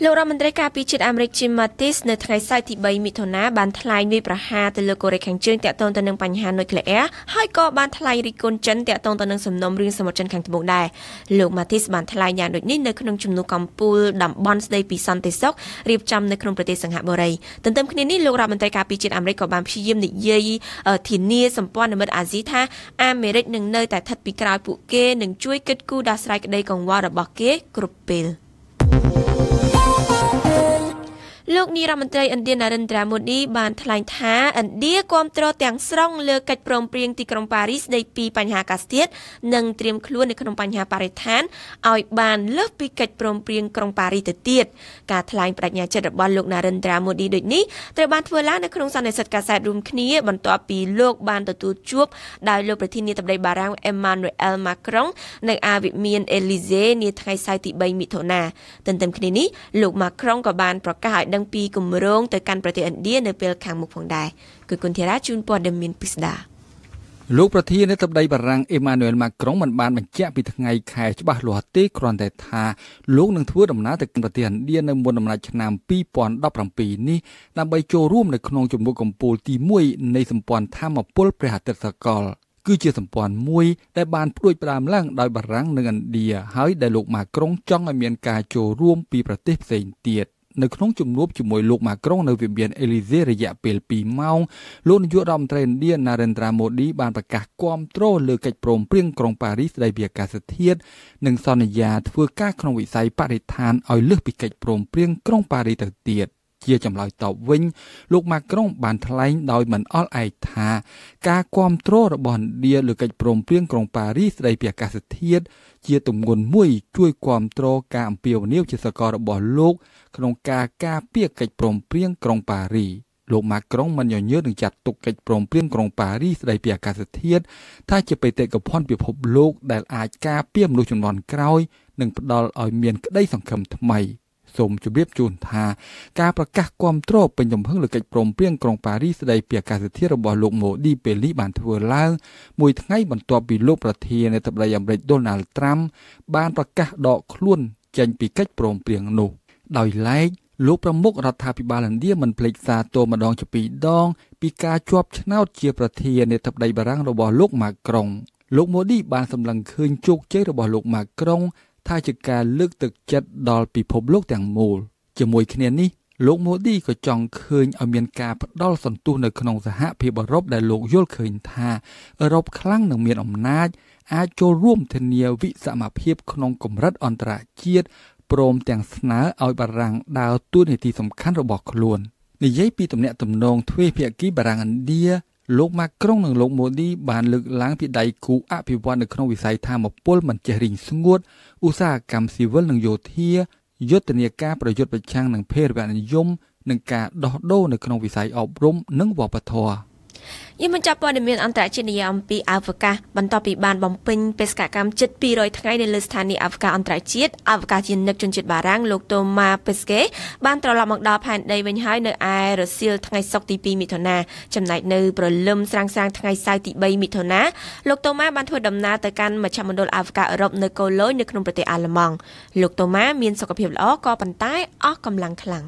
លោករដ្ឋមន្ត្រីការពារជាតិអាមេរិក Jim Mattis នៅថ្ងៃសៅរ៍ទី3មិថុនាបានថ្លែងវាយប្រហារទៅលើកូរ៉េខាងជើងទាក់ទងទៅនឹងបញ្ហានុយក្លេអ៊ែរហើយក៏បានថ្លែងរិះគន់ចិនទាក់ទងទៅនឹងសំណុំរឿងសមុទ្រចិនខាងត្បូងដែរលោក Mattis បានថ្លែងយ៉ាងដូចនេះនៅក្នុងជំនួបកម្ពុជាតំបន់ស្ដីពីសន្តិសុខរៀបចំនៅក្នុងប្រទេសសិង្ហបុរីទន្ទឹមគ្នានេះលោករដ្ឋមន្ត្រីការពារជាតិអាមេរិកក៏បានព្យាយាមនិយាយធានាសម្ព័ន្ធមិត្តអាស៊ីថាអាមេរិកនឹងនៅតែស្ថិតពីក្រោយពួកគេនិងជួយគិតគូរដោះស្រាយក្តីកង្វល់របស់គេគ្រប់ពេលលោកនាយរដ្ឋមន្ត្រីឥណ្ឌា Narendra Modi បានថ្លែងថាឥណ្ឌាគាំទ្រទាំងស្រុងលើកិច្ចព្រមព្រៀងទីក្រុងប៉ារីសស្ដីពីបញ្ហាអាកាសធាតុនិងត្រៀមខ្លួននៅក្នុងបញ្ហាបរិស្ថានឲ្យបានលើសពីកិច្ចព្រមព្រៀងក្រុងប៉ារីសទៅទៀតការថ្លែងបដិញ្ញាចិត្តរបស់លោក Narendra Modi ដូចនេះត្រូវបានធ្វើឡើងនៅក្នុងសន្និសីទកាសែតរួមគ្នាបន្ទាប់ពីលោកបានទទួលជួបដោយលោកប្រធានាធិបតីបារាំង Emmanuel Macron នៅអាវិមាន Élysée នាថ្ងៃសៅរ៍ទី3មិថុនាទន្ទឹមគ្នានេះលោក Macron ក៏បានប្រកាសឲ្យដឹងពីគម្រោងទៅកាន់ប្រទេសឥណ្ឌានៅពេលខាងមុខផងដែរគឺគុណធារាជូនព័ត៌មានពិស្ដាលោកប្រធានាធិបតីបារាំង Emmanuel Macron មិនបានបញ្ជាក់ពីថ្ងៃខែច្បាស់លាស់ទេគ្រាន់តែថាលោកនឹងធ្វើដំណើរទៅកាន់ប្រទេសឥណ្ឌានៅមុនដំណាច់ឆ្នាំ2017នេះដើម្បីចូលរួមនៅក្នុងជំនួបកម្ពុជាទី1នៃសម្ព័ន្ធថាមពលព្រះអាទិត្យសកលគឺជាសម្ព័ន្ធមួយដែលបានផ្ដួចផ្ដើមឡើងដោយបារាំងនិងឥណ្ឌាហើយដែលលោកម៉ាក្រុងចង់ឲ្យមានការចូលរួមពីប្រទេសផ្សេងទៀតនៅក្នុងជំនួបជាមួយលោកម៉ាក្រុងនៅវិមាន Élysée រយៈពេល2ម៉ោងលោកនាយករដ្ឋមន្ត្រីឥណ្ឌា Narendra Modi បានប្រកាសគាំទ្រលើកិច្ចព្រមព្រៀងក្រុងប៉ារីសស្ដីពីអាកាសធាតុនិងសន្យាធ្វើការក្នុងវិស័យបរិស្ថានឲ្យលើសពីកិច្ចព្រមព្រៀងក្រុងប៉ារីសទៅទៀតជាចម្លើយតបវិញលោកម៉ាក្រុងបានថ្លែងដោយមិនអល់ឯកថាការគាំទ្ររបស់ឥណ្ឌាលើកិច្ចព្រមព្រៀងក្រុងប៉ារីសស្ដីពីអាកាសធាតុជាទម្ងន់មួយជួយគាំទ្រការអំពាវនាវជាសកលរបស់លោកក្នុងការការពារកិច្ចព្រមព្រៀងក្រុងប៉ារីសលោកម៉ាក្រុងមិនញញើនឹងចាត់ទុកកិច្ចព្រមព្រៀងក្រុងប៉ារីសស្ដីពីអាកាសធាតុថាជាបេតិកភណ្ឌពិភពលោកដែលអាចការពារមនុស្សជំនាន់ក្រោយនិងផ្ដល់ឲ្យមានក្តីសង្ឃឹមថ្មីសូមជម្រាបជូនថាការប្រកាសគាំទ្រពេញទំហឹងលើកិច្ចព្រមព្រៀងក្រុងប៉ារីសស្ដីពីអាកាសធាតុរបស់លោកម៉ូឌីពេលនេះបានធ្វើឡើងមួយថ្ងៃបន្ទាប់ពីលោកប្រធានាធិបតីអាមេរិក Donald Trump បានប្រកាសដកខ្លួនចេញពីកិច្ចព្រមព្រៀងនោះដោយឡែក លោកប្រមុខរដ្ឋាភិបាលឥណ្ឌាមិនភ្លេចសារទរម្ដងជាពីរដងពីការជាប់ឆ្នោតជាប្រធានាធិបតីបារាំងរបស់លោកម៉ាក្រុងលោកម៉ូឌីបានសម្លឹងឃើញជោគជ័យរបស់លោកម៉ាក្រុងថាជាការលើកទឹកចិត្តដល់ពិភពលោកទាំងមូលជាមួយគ្នានេះលោកម៉ូឌីក៏ចង់ឃើញឲ្យមានការផ្ដល់សន្ទុះនៅក្នុងសហភាពអឺរ៉ុបដែលលោកយល់ឃើញថាអឺរ៉ុបខ្លាំងនិងមានអំណាចអាចចូលរួមធានាវិសមភាពក្នុងកម្រិតអន្តរជាតិព្រមទាំងស្នើឲ្យបារាំងដើរតួនាទីសំខាន់របស់ខ្លួននិយាយពីទំនាក់ទំនងទ្វេភាគីបារាំងឥណ្ឌាលោកម៉ាក្រុងនិងលោកម៉ូឌីបានលើកឡើងពីដៃគូអភិវឌ្ឍនៅក្នុងវិស័យថាមពលមិនចេះរីងស្ងួតឧស្សាហកម្មស៊ីវិលនិងយោធាយុទ្ធនាការប្រយុទ្ធប្រឆាំងនឹងភេរវនិយមនិងការដោះដូរនៅក្នុងវិស័យអប់រំនិងវប្បធម៌យើងបញ្ចប់ព័ត៌មានអន្តរជាតិនិយាយអំពីអវកាសបន្ទាប់ពីបានបំពេញបេសកកម្មជិត200ថ្ងៃនៅលើស្ថានីយ៍អវកាសអន្តរជាតិអវកាសយានិកជនជាតិបារាំងលោកតូម៉ាពេស្កេបានត្រឡប់មកដល់ផែនដីវិញហើយនៅឯរសៀលថ្ងៃសុក្រទី2មិថុនាចំណែកនៅព្រលឹមស្រាងៗថ្ងៃសៅរ៍ទី3មិថុនាលោកតូម៉ាបានធ្វើដំណើរទៅកាន់មជ្ឈមណ្ឌលអវកាសអឺរ៉ុបនៅកូឡូញនៅក្នុងប្រទេសអាល្លឺម៉ង់លោកតូម៉ាមានសុខភាពល្អក៏ប៉ុន្តែអស់កម្លាំងខ្លាំង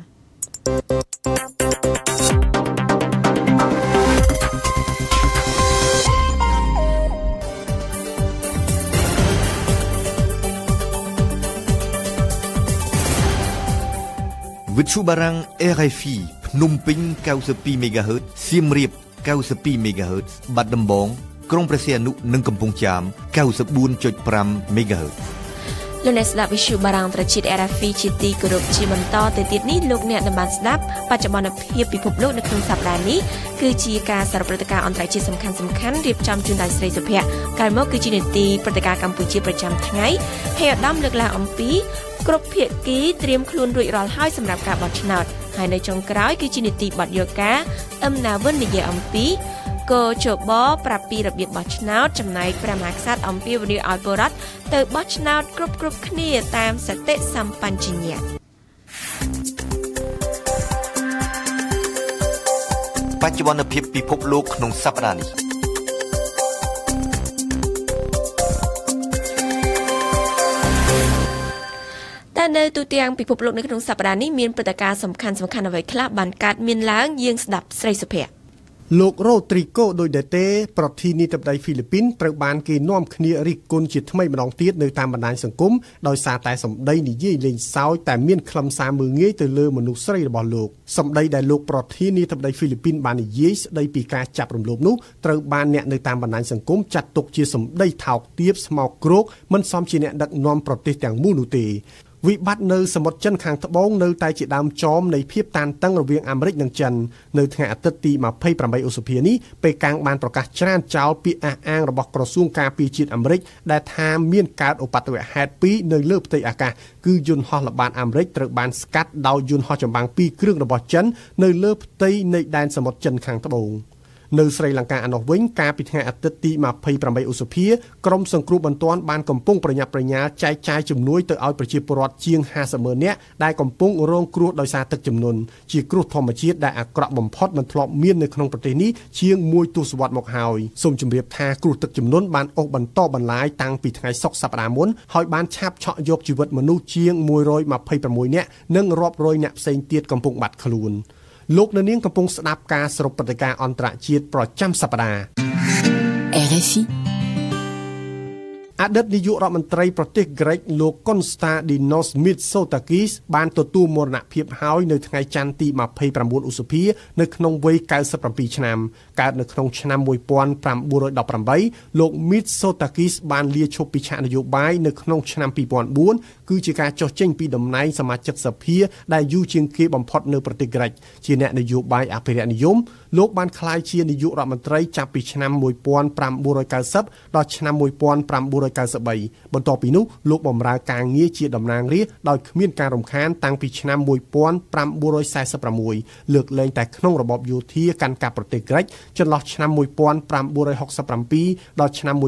វិទ្យុបារាំង RFI ភ្នំពេញ 92 MHz សៀមរាប 92 MHz បាត់ដំបងក្រុងព្រះសីហនុនិងកំពង់ចាម 94.5 MHz លោកអ្នកស្ដាប់វិទ្យុបារាំងប្រជាតិ RFI ជាទីគោរពជាបន្តទៅទៀតនេះលោកអ្នកនឹងបានស្ដាប់បច្ចុប្បន្នភាពពិភពលោកនៅក្នុងសប្តាហ៍នេះគឺជាការសរុបព្រឹត្តិការណ៍អន្តរជាតិសំខាន់ៗរៀបចំជូនដោយស្រីសុភ័ក្រក្រោយមកគឺជានីតិព្រឹត្តិការណ៍កម្ពុជាប្រចាំថ្ងៃហើយឧត្តមលើកឡើងអំពីគ្រប់ភាគីត្រៀមខ្លួនរួចរាល់ហើយសម្រាប់ការបោះឆ្នោតហើយនៅចុងក្រោយគឺជានីតិបទយការណាវិននិយាយអំពីកោជបប្រាប់ពីរបៀបបោះឆ្នោតចំណែកព្រះមហាក្សត្រអំពីវិនិយោគឲ្យពលរដ្ឋទៅបោះឆ្នោតគ្រប់គ្នាតាមសតិសម្បញ្ញៈបច្ចុប្បន្នភាពពិភពលោកក្នុងសប្តាហ៍នេះតែនៅទូទាំងពិភពលោកនៅក្នុងសប្តាហ៍នេះមានព្រឹត្តិការណ៍សំខាន់អ្វីខ្លះបានកើតមានឡើងយើងស្ដាប់ស្រីសុភ័ក្រលោករ៉ូទ្រីកូដូចដេតេប្រធានាធិបតីហ្វីលីពីនត្រូវបានគេនាំគ្នារិះគន់ជាថ្មីម្ដងទៀតនៅតាមបណ្ដាញសង្គមដោយសារតែសម្ដីនិយាយលេងសើចតែមានខ្លឹមសារមើលងាយទៅលើមនុស្សស្រីរបស់លោកសម្ដីដែលលោកប្រធានាធិបតីហ្វីលីពីនបាននិយាយស្ដីពីការចាប់រំលោភនោះត្រូវបានអ្នកនៅតាមបណ្ដាញសង្គមចាត់ទុកជាសម្ដីថោកទាបស្មោកគ្រោកមិនសមជាអ្នកដឹកនាំប្រទេសទាំងមូលនោះទេវិបត្តិនៅសមុទ្រចិនខាងត្បូងនៅតែជាដើមចមនៃភាពតានតឹងរវាងអាមេរិកនិងចិននៅថ្ងៃអាទិត្យទី28ឧសភានេះពេលកាំងបានប្រកាសច្រានចោលពាក្យអះអាងរបស់ក្រសួងការពារជាតិអាមេរិកដែលថាមានកើតឧបទ្ទវហេតុ2នៅលើផ្ទៃអាកាសគឺយន្តហោះល្បាតអាមេរិកត្រូវបានស្កាត់ដោយយន្តហោះចម្បាំង2គ្រឿងរបស់ចិននៅលើផ្ទៃនៃដែនសមុទ្រចិនខាងត្បូងនៅស្រីលង្កាឯណោះវិញកាលពីថ្ងៃអាទិត្យទី28ឧសភាក្រមសង្គ្រោះបន្ទាន់បានកំពុងប្រញាប់ប្រញាល់ចែកចាយជំនួយទៅឲ្យប្រជាពលរដ្ឋជាង50,000នាក់ដែលកំពុងរងគ្រោះដោយសារទឹកជំនន់ជាគ្រោះធម្មជាតិដែលអាក្រក់បំផុតមិនធ្លាប់មាននៅក្នុងប្រទេសនេះជាង1ទសវត្សរ៍មកហើយសូមជម្រាបថាគ្រោះទឹកជំនន់បានអូសបន្តបន្លាយតាំងពីថ្ងៃសុក្រសប្តាហ៍មុនហើយបានឆាបឆក់យកជីវិតមនុស្សជាង126នាក់និងរាប់រយនាក់ផ្សេងទៀតកំពុងបាត់ខ្លួនលោកនៅនាងកំពុងស្ដាប់ការសរុបព្រឹត្តិការណ៍អន្តរជាតិប្រចាំសប្តាហ៍ RFI អតីតនាយករដ្ឋមន្ត្រីប្រទេសក្រិកលោក Konstantinos Mitsotakis បានទទួលមរណភាពហើយនៅថ្ងៃច័ន្ទទី29ឧសភានៅក្នុងវ័យ97ឆ្នាំកើតនៅក្នុងឆ្នាំ1918លោក Mitsotakis បានលាឈប់ពីឆាកនយោបាយនៅក្នុងឆ្នាំ2004គឺជាការចុះចេញពីតំណែងសមាជិកសភាដែលយូរជាងគេបំផុតនៅប្រទេសក្រិកជាអ្នកនយោបាយអភិរក្សនិយមលោកបានក្លាយជានាយករដ្ឋមន្ត្រីចាប់ពីឆ្នាំ1990ដល់ឆ្នាំ1993បន្ទាប់ពីនោះលោកបម្រើការងារជាតំណាងរាស្ត្រដោយគ្មានការរំខានតាំងពីឆ្នាំ1946លើកលែងតែក្នុងរបបយោធាកាន់កាប់ប្រទេសក្រិកចន្លោះឆ្នាំ1967ដល់ឆ្នាំ1974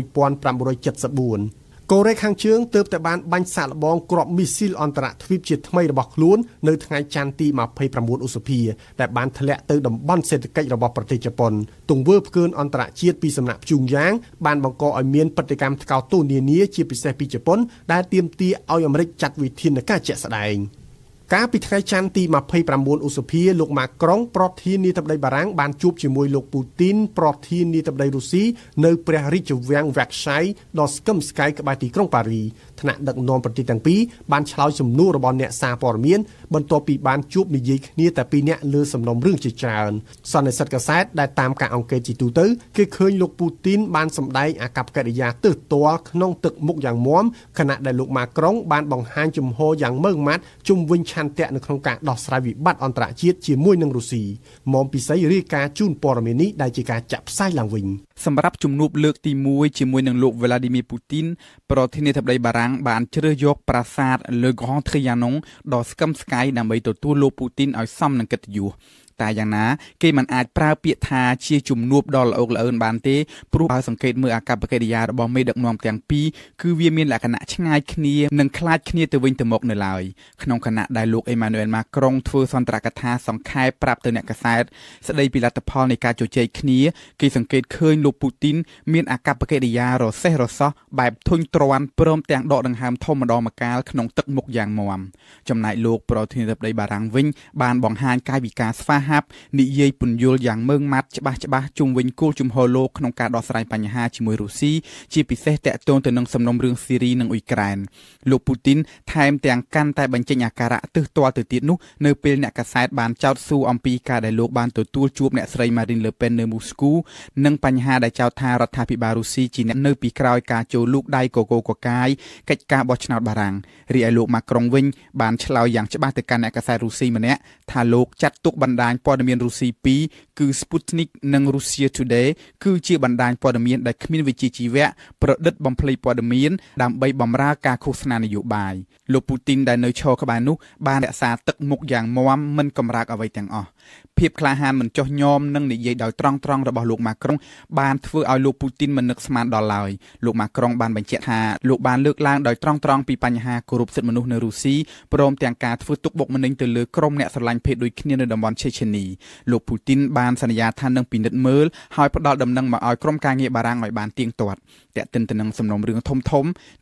កូរ៉េខាងជើងទើបតែបានបាញ់សាកល្បងគ្រាប់មីស៊ីលអន្តរទ្វីបជាថ្មីរបស់ខ្លួននៅថ្ងៃច័ន្ទទី29ឧសភាដែលបានធ្លាក់ទៅតំបន់សេដ្ឋកិច្ចរបស់ប្រទេសជប៉ុនទង្វើផ្កើនអន្តរជាតិពីសំណាក់ព្យុងយ៉ាងបានបង្កឲ្យមានព្រឹត្តិកម្មថ្កោលទោសនានាជាពិសេសពីជប៉ុនដែលទាមទារឲ្យអាមេរិកចាត់វិធានការជាក់ស្ដែង កាលពីថ្ងៃច័ន្ទទី29ឧសភាលោកម៉ាក្រុងប្រធានាធិបតីបារាំងបានជួបជាមួយលោកពូទីនប្រធានាធិបតីរុស្ស៊ីនៅព្រះរាជវាំងវ៉ាក់សាយដ៏ស្កឹមស្កៃក្បែរទីក្រុងប៉ារីថ្នាក់ដឹកនាំប្រទេសទាំងពីរបានឆ្លើយសំណួររបស់អ្នកសារព័ត៌មានបន្ទាប់ពីបានជួបនិយាយគ្នាតែពីរនាក់លើសំណុំរឿងជាច្រើនសន្និសីទកាសែតដែលតាមការអង្កេតជាទូទៅគេឃើញលោកពូទីនបានសម្ដែងអាកប្បកិរិយាទើសទាល់ក្នុងទឹកមុខយ៉ាងមាំខណៈដែលលោកម៉ាក្រុងបានបង្ហាញជំហរយ៉ាងម៉ឺងម៉ាត់ជុំវិញឆន្ទៈនៅក្នុងការដោះស្រាយវិបត្តិអន្តរជាតិជាមួយនឹងរុស្ស៊ីមុំពិសីរាយការណ៍ជូនព័ត៌មាននេះដែលជាការចាក់ផ្សាយឡើងវិញសម្រាប់ជំនួបលើកទី1ជាមួយនឹងលោក Vladimir Putin ប្រធានាធិបតីបារាំងបានជ្រើសយកប្រាសាទ Le Grand Trianon ដ៏ស្កឹមស្កៃដើម្បីទទួលលោក Putin ឲ្យសមនឹងកិត្តិយសតែយ៉ាងណាគេមិនអាចប្រើពាក្យថាជាជំនួបដ៏ល្អល្អើនបានទេព្រោះបើសង្កេតមើលអាកប្បកិរិយារបស់មេដឹកនាំទាំងពីរគឺវាមានលក្ខណៈឆ្ងាយគ្នានិងខ្លាចគ្នាទៅវិញទៅមកនៅឡើយក្នុងខណៈដែលលោក Emmanuel Macron ធ្វើសន្ទរកថាសង្ខេបប្រាប់ទៅអ្នកកាសែតស្ដីពីលទ្ធផលនៃការជជែកគ្នាគេសង្កេតឃើញលោក Putin មានអាកប្បកិរិយារសេះរសោះបែបធុញទ្រាន់ព្រមទាំងដកដង្ហើមធំម្ដងម្កាលក្នុងទឹកមុខយ៉ាងមាំចំណែកលោកប្រធានាធិបតីបារាំងវិញបានបង្ហាញកាយវិការស្វាហាប់និយាយពន្យល់យ៉ាងម៉ឺងម៉ាត់ច្បាស់ជុំវិញគោលជំហរលោកក្នុងការដោះស្រាយបញ្ហាជាមួយរុស្ស៊ីជាពិសេសតាក់ទងទៅនឹងសំណុំរឿងស៊ីរីនិងអ៊ុយក្រែនលោកពូទីនថែមទាំងកាន់តែបញ្ចេញអាការៈទើសទាល់ទៅទៀតនោះនៅពេលអ្នកកាសែតបានចោទសួរអំពីការដែលលោកបានទទួលជួបអ្នកស្រី Marine Le Pen នៅមូស្គូនិងបញ្ហាដែលចោទថារដ្ឋាភិបាលរុស្ស៊ីជាអ្នកនៅពីក្រោយការចូលលូកដៃកកកកាយកិច្ចការបោះឆ្នោតបារាំងរីឯលោកម៉ាក្រុងវិញបានឆ្លើយយ៉ាងច្បាស់ទៅកាន់អ្នកកាសែតរុស្ស៊ីម្នាក់ថាលោកចាត់ទុកបណ្ដាញព័ត៌មានរុស្ស៊ី2គឺ Sputnik និង Russia Today គឺជាបណ្ដាញព័ត៌មានដែលគ្មានវិជ្ជាជីវៈប្រឌិតបំភ្លៃព័ត៌មានដើម្បីបម្រើការឃោសនានយោបាយលោកពូទីនដែលនៅឈរក្បែរនោះបានរក្សាទឹកមុខយ៉ាងមាំមិនកម្រើកអ្វីទាំងអស់ភាពក្លាហានមិនចុះញោមនិងនិយាយដោយត្រង់របស់លោកម៉ាក្រុងបានធ្វើឲ្យលោកពូទីនមិននឹកស្មានដល់ឡើយលោកម៉ាក្រុងបានបញ្ជាក់ថាលោកបានលើកឡើងដោយត្រង់ពីបញ្ហាគោរពសិទ្ធិមនុស្សនៅរុស្ស៊ីព្រមទាំងការធ្វើទុកបុកម្នេញទៅលើក្រុមអ្នកស្រឡាញ់ភេទដូចគ្នានៅតំបន់ឆេឆេនីលោកពូទីនបានសន្យាថានឹងពិនិត្យមើលហើយផ្ដល់ដំណឹងមកឲ្យក្រុមការងារបារាំងឲ្យបានទៀងទាត់តែកតិនទៅនឹងសំណុំរឿងធំ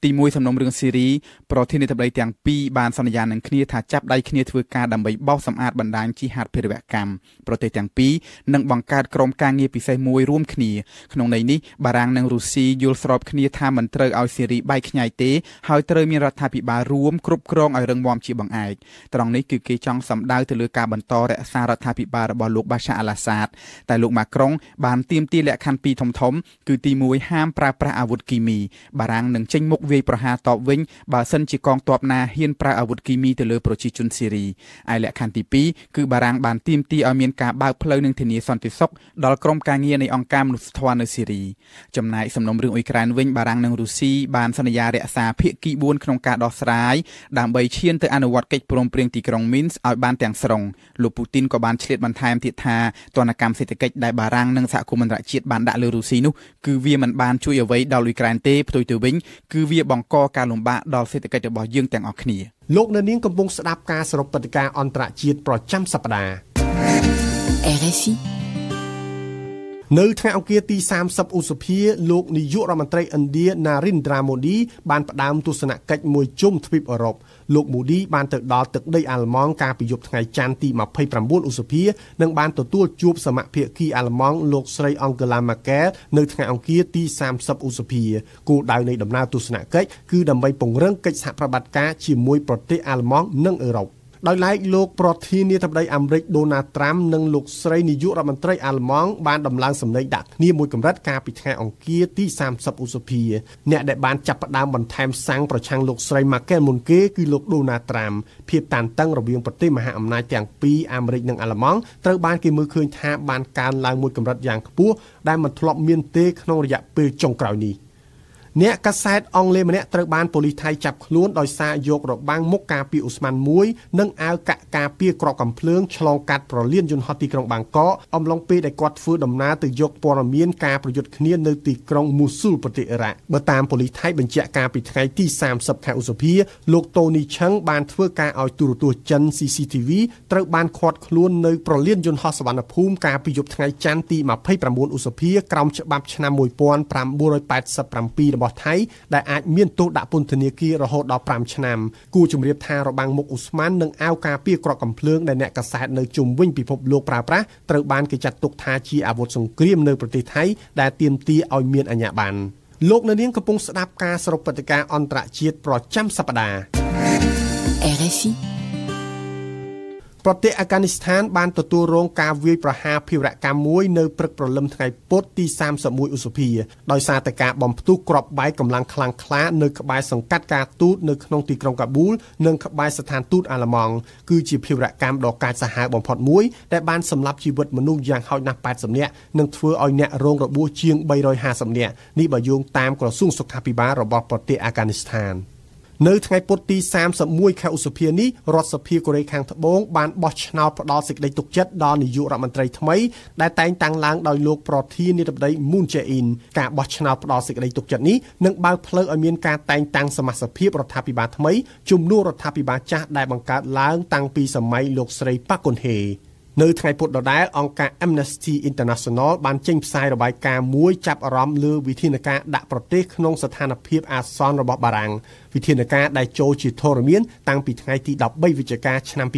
ទី1សំណុំរឿងស៊ីរីប្រធានាធិបតីទាំងពីរបានសន្យានឹងគ្នាថាចាប់ដៃគ្នាធ្វើការដើម្បីបោសសម្អាតបណ្ដាញជីហាតភេរវកម្មប្រទេសទាំងពីរនឹងបង្កើតក្រុមការងារពិសេសមួយរួមគ្នាក្នុងន័យនេះបារាំងនិងរុស្ស៊ីយល់ស្របគ្នាថាមិនត្រូវឲ្យស៊ីរីបែកខ្ញែកទេហើយត្រូវមានរដ្ឋាភិបាលរួមគ្រប់គ្រងឲ្យរឹងមាំជាបង្អែកត្រង់នេះគឺគេចង់សម្ដៅទៅលើការបន្តរក្សារដ្ឋាភិបាលរបស់លោកបាសាអល់អាសាដតែលោកម៉ាក្រុងបានទាមទារលក្ខខណ្ឌពីរធំគឺទី1ហាមប្រើប្រាស់អាវុធគីមីបារាំងនឹងចេញមុខវាយប្រហារតបវិញបើសិនជាកងទ័ពណាហ៊ានប្រើអាវុធគីមីទៅលើប្រជាជនស៊ីរីឯលក្ខខណ្ឌទី2គឺបារាំងបានទាមទារឲ្យមានការបើកផ្លូវនិងធានាសន្តិសុខដល់ក្រុមការងារនៃអង្គការមនុស្សធម៌នៅស៊ីរីចំណែកសំណុំរឿងអ៊ុយក្រែនវិញបារាំងនិងរុស្ស៊ីបានសន្យារក្សាភាគី4ក្នុងការដោះស្រាយដើម្បីឈានទៅអនុវត្តកិច្ចព្រមព្រៀងទីក្រុងមីនស្កឲ្យបានទាំងស្រុងលោកពូទីនក៏បានឆ្លៀតបន្ថែមទៀតថាទណ្ឌកម្មសេដ្ឋកិច្ចដែលបារាំងនិងសហគមន៍អន្តរជាតិបានដាក់លើរុស្ស៊ីនោះគឺវាមិនបានជួយអ្វីដល់អ៊ុយក្រែនទេផ្ទុយទៅវិញគឺវាបង្កការលំបាកដល់សេដ្ឋកិច្ចរបស់យើងទាំងអស់គ្នាលោកនៅនាងកំពុងស្ដាប់ការសរុបព្រឹត្តិការណ៍អន្តរជាតិប្រចាំសប្ដាហ៍ RFIនៅថ្ងៃអង្គារទី30ឧសភាលោកនាយករដ្ឋមន្ត្រីឥណ្ឌា Narendra Modi បានផ្ដើមទស្សនកិច្ចមួយជុំទ្វីបអឺរ៉ុបលោក Modi បានទៅដល់ទឹកដីអាល្លឺម៉ង់កាលពីយប់ថ្ងៃច័ន្ទទី29ឧសភានិងបានទទួលជួបសមាភាគីអាល្លឺម៉ង់លោកស្រី Angela Merkel នៅថ្ងៃអង្គារទី30ឧសភាគោលដៅនៃដំណើរទស្សនកិច្ចគឺដើម្បីពង្រឹងកិច្ចសហប្រតិបត្តិការជាមួយប្រទេសអាល្លឺម៉ង់និងអឺរ៉ុបដោយឡែកលោកប្រធានាធិបតីអាមេរិក Donald Trump និងលោកស្រីនាយករដ្ឋមន្ត្រីអាល្លឺម៉ង់បានដំឡើងសម្លេងដាក់គ្នាមួយកម្រិតកាលពីថ្ងៃអង្គារទី30ឧសភាអ្នកដែលបានចាប់ផ្ដើមបន្ថែមសាំងប្រឆាំងលោកស្រី Merkel មុនគេគឺលោក Donald Trump ភាពតានតឹងរវាងប្រទេសមហាអំណាចទាំងពីរអាមេរិកនិងអាល្លឺម៉ង់ត្រូវបានគេមើលឃើញថាបានកើនឡើងមួយកម្រិតយ៉ាងខ្ពស់ដែលមិនធ្លាប់មានទេក្នុងរយៈពេលចុងក្រោយនេះអ្នកកាសែតអង់គ្លេសម្នាក់ត្រូវបានប៉ូលីសថៃចាប់ខ្លួនដោយសារយករបាំងមុខការពារឧស្ម័នមួយនិងអាវកាក់ការពារគ្រាប់កាំភ្លើងឆ្លងកាត់ប្រលានយន្តហោះទីក្រុងបាងកកអំឡុងពេលដែលគាត់ធ្វើដំណើរទៅយកព័ត៌មានការប្រយុទ្ធគ្នានៅទីក្រុងមូស៊ូលប្រទេសអ៊ីរ៉ាក់បើតាមប៉ូលីសថៃបញ្ជាក់កាលពីថ្ងៃទី30ខែឧសភាលោកតូនីឆឹងបានធ្វើការឲ្យទូរទស្សន៍ចិន CCTV ត្រូវបានឃាត់ខ្លួននៅប្រលានយន្តហោះសវណ្ណភូមិកាលពីយប់ថ្ងៃច័ន្ទទី29ឧសភាក្រោមច្បាប់ឆ្នាំ1987របស់ របស់ថៃដែលអាចមានទោសដាក់ពន្ធនាគាររហូតដល់5ឆ្នាំគូជំរាបថារបាំងមុខអ៊ូស្ម៉ាន់និងអាវការពារក្រក់កំភ្លើងដែលអ្នកកាសែតនៅជុំវិញពិភពលោកប្រើប្រាស់ត្រូវបានគេចាត់ទុកថាជាអាវុធសង្គ្រាមនៅប្រទេសថៃដែលទាមទារឲ្យមានអាជ្ញាប័ណ្ណលោកនៅនាងកំពុងស្ដាប់ការសរុបព្រឹត្តិការណ៍អន្តរជាតិប្រចាំសប្តាហ៍ RFIប្រទេសអាហ្គានីស្ថានបានទទួលរងការវាយប្រហារភេរវកម្មមួយនៅព្រឹកព្រលឹមថ្ងៃពុធទី31ឧសភាដោយសារតែការបំផ្ទុះគ្រាប់បែកកម្លាំងខ្លាំងក្លានៅក្បែរសង្កាត់ការទូតនៅក្នុងទីក្រុងកាប៊ូលនិងក្បែរស្ថានទូតអាល្លឺម៉ង់គឺជាភេរវកម្មដ៏កាចសាហាវបំផុតមួយដែលបានសម្លាប់ជីវិតមនុស្សយ៉ាងហោចណាស់80នាក់និងធ្វើឲ្យអ្នករងរបួសជាង350នាក់នេះបើយោងតាមក្រសួងសុខាភិបាលរបស់ប្រទេសអាហ្គានីស្ថាននៅថ្ងៃពុធទី31ខែឧសភានេះរដ្ឋសភាកូរ៉េខាងត្បូងបានបោះឆ្នោតផ្ដល់សេចក្តីទុកចិត្តដល់នាយករដ្ឋមន្ត្រីថ្មីដែលតែងតាំងឡើងដោយលោកប្រធានាធិបតីមូនជេអ៊ីនការបោះឆ្នោតផ្ដល់សេចក្តីទុកចិត្តនេះនឹងបើកផ្លូវឲ្យមានការតែងតាំងសមាជិករដ្ឋាភិបាលថ្មីជំនួសរដ្ឋាភិបាលចាស់ដែលបង្កើតឡើងតាំងពីសម័យលោកស្រីប៉ាក់កុនហេនៅថ្ងៃពុធដដែលអង្គការ Amnesty International បានចេញផ្សាយរបាយការណ៍មួយចាប់អារម្មណ៍លើវិធានការដាក់ប្រទេសក្នុងស្ថានភាពអាសន្នរបស់បារាំងវិធានការដែលចូលជាធរមានតាំងពីថ្ងៃទី13វិច្ឆិកាឆ្នាំ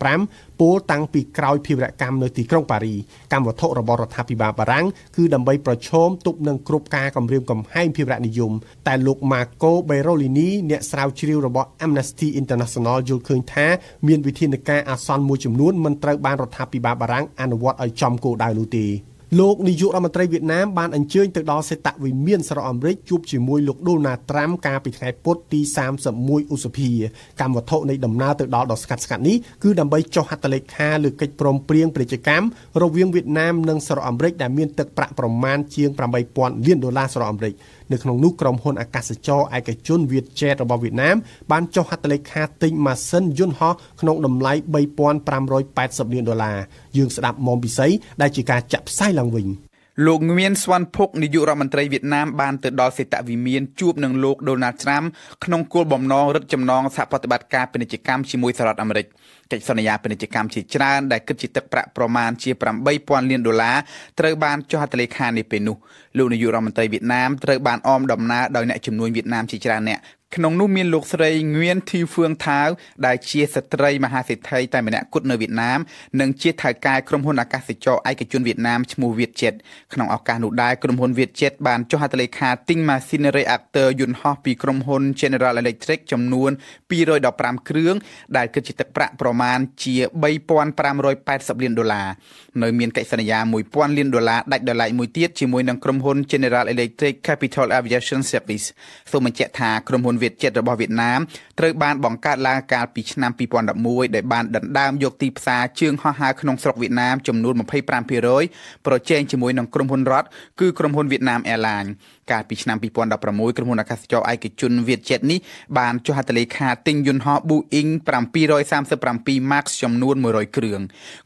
2015ពោលតាំងពីក្រោយភេរវកម្មនៅទីក្រុងប៉ារីកម្មវត្ថុរបស់រដ្ឋាភិបាលបារាំងគឺដើម្បីប្រឈមទប់នឹងគ្រប់ការគំរាមកំហែងភេរវនិយមតែលោក Marco Berolini អ្នកស្រាវជ្រាវរបស់ Amnesty International យល់ឃើញថាមានវិធានការអាសន្នមួយចំនួនមិនត្រូវបានរដ្ឋាភិបាលបារាំងអនុវត្តឲ្យចំគោលដៅនោះទេលោកនាយករដ្ឋមន្ត្រីវៀតណាមបានអញ្ជើញទៅដល់សេតវិមានសហរដ្ឋអាមេរិកជួបជាមួយលោកដូណាល់ត្រាំកាលពីថ្ងៃពុធទី31ឧសភាកម្មវត្ថុនៃដំណើរទៅដល់ដ៏ស្ងាត់នេះគឺដើម្បីចុះហត្ថលេខាលើកិច្ចព្រមព្រៀងពាណិជ្ជកម្មរវាងវៀតណាមនិងសហរដ្ឋអាមេរិកដែលមានទឹកប្រាក់ប្រមាណជាង$8,000 លានសហរដ្ឋអាមេរិកនៅក្នុងនោះក្រុមហ៊ុនអាកាសចរឯកជន Vietjet របស់វៀតណាមបានចុះហត្ថលេខាទិញម៉ាស៊ីនយន្តហោះក្នុងតម្លៃ$3,580 លានយើងស្ដាប់មុំពិសីដែលជាការចាក់ផ្សាយឡើងវិញលោកងៀនស្វាន់ភុកនាយករដ្ឋមន្ត្រីវៀតណាមបានទៅដល់សេតវិមានជួបនឹងលោកដូណាល់ត្រាំក្នុងគោលបំណងរឹតចំណងសហប្រតិបត្តិការពាណិជ្ជកម្មជាមួយសហរដ្ឋអាមេរិកកិច្ចសន្យាពាណិជ្ជកម្មជាច្រើនដែលគិតជាទឹកប្រាក់ប្រមាណជា$8,000 លានត្រូវបានចុះហត្ថលេខានាពេលនោះលោកនាយករដ្ឋមន្ត្រីវៀតណាមត្រូវបានអមដំណើរដោយអ្នកជំនួញវៀតណាមជាច្រើនអ្នកក្នុងនោះមានលោកស្រីងឿនធីហ្វឿងថាវដែលជាស្ត្រីមហាសេដ្ឋីតែម្នាក់គត់នៅវៀតណាមនិងជាថៅកែក្រុមហ៊ុនអាកាសចរឯកជនវៀតណាមឈ្មោះ Vietjet ក្នុងឱកាសនោះដែរក្រុមហ៊ុន Vietjet បានចុះហត្ថលេខាទិញម៉ាស៊ីន reactor យន្តហោះពីក្រុមហ៊ុន General Electric ចំនួន215គ្រឿងដែលគិតជាទឹកប្រាក់ប្រមាណជា$3,580 លាននៅមានកិច្ចសន្យា$1,000 លានដាច់ដោយឡែកមួយទៀតជាមួយនឹងក្រុមហ៊ុន General Electric Capital Aviation Service សូមបញ្ជាក់ថាក្រុមហ៊ុនVietjet របស់វៀតណាមត្រូវបានបង្កើតឡើងកាលពីឆ្នាំ2011ដែលបានដណ្ដើមយកទីផ្សារជើងហោះហើរក្នុងស្រុកវៀតណាមចំនួន 25% ប្រជែងជាមួយនឹងក្រុមហ៊ុនរដ្ឋគឺក្រុមហ៊ុន Vietnam Airlines កាលពីឆ្នាំ2016ក្រុមហ៊ុនអាកាសចរឯកជន Vietjet នេះបានចុះហត្ថលេខាទិញយន្តហោះ Boeing 737 Max ចំនួន100គ្រឿង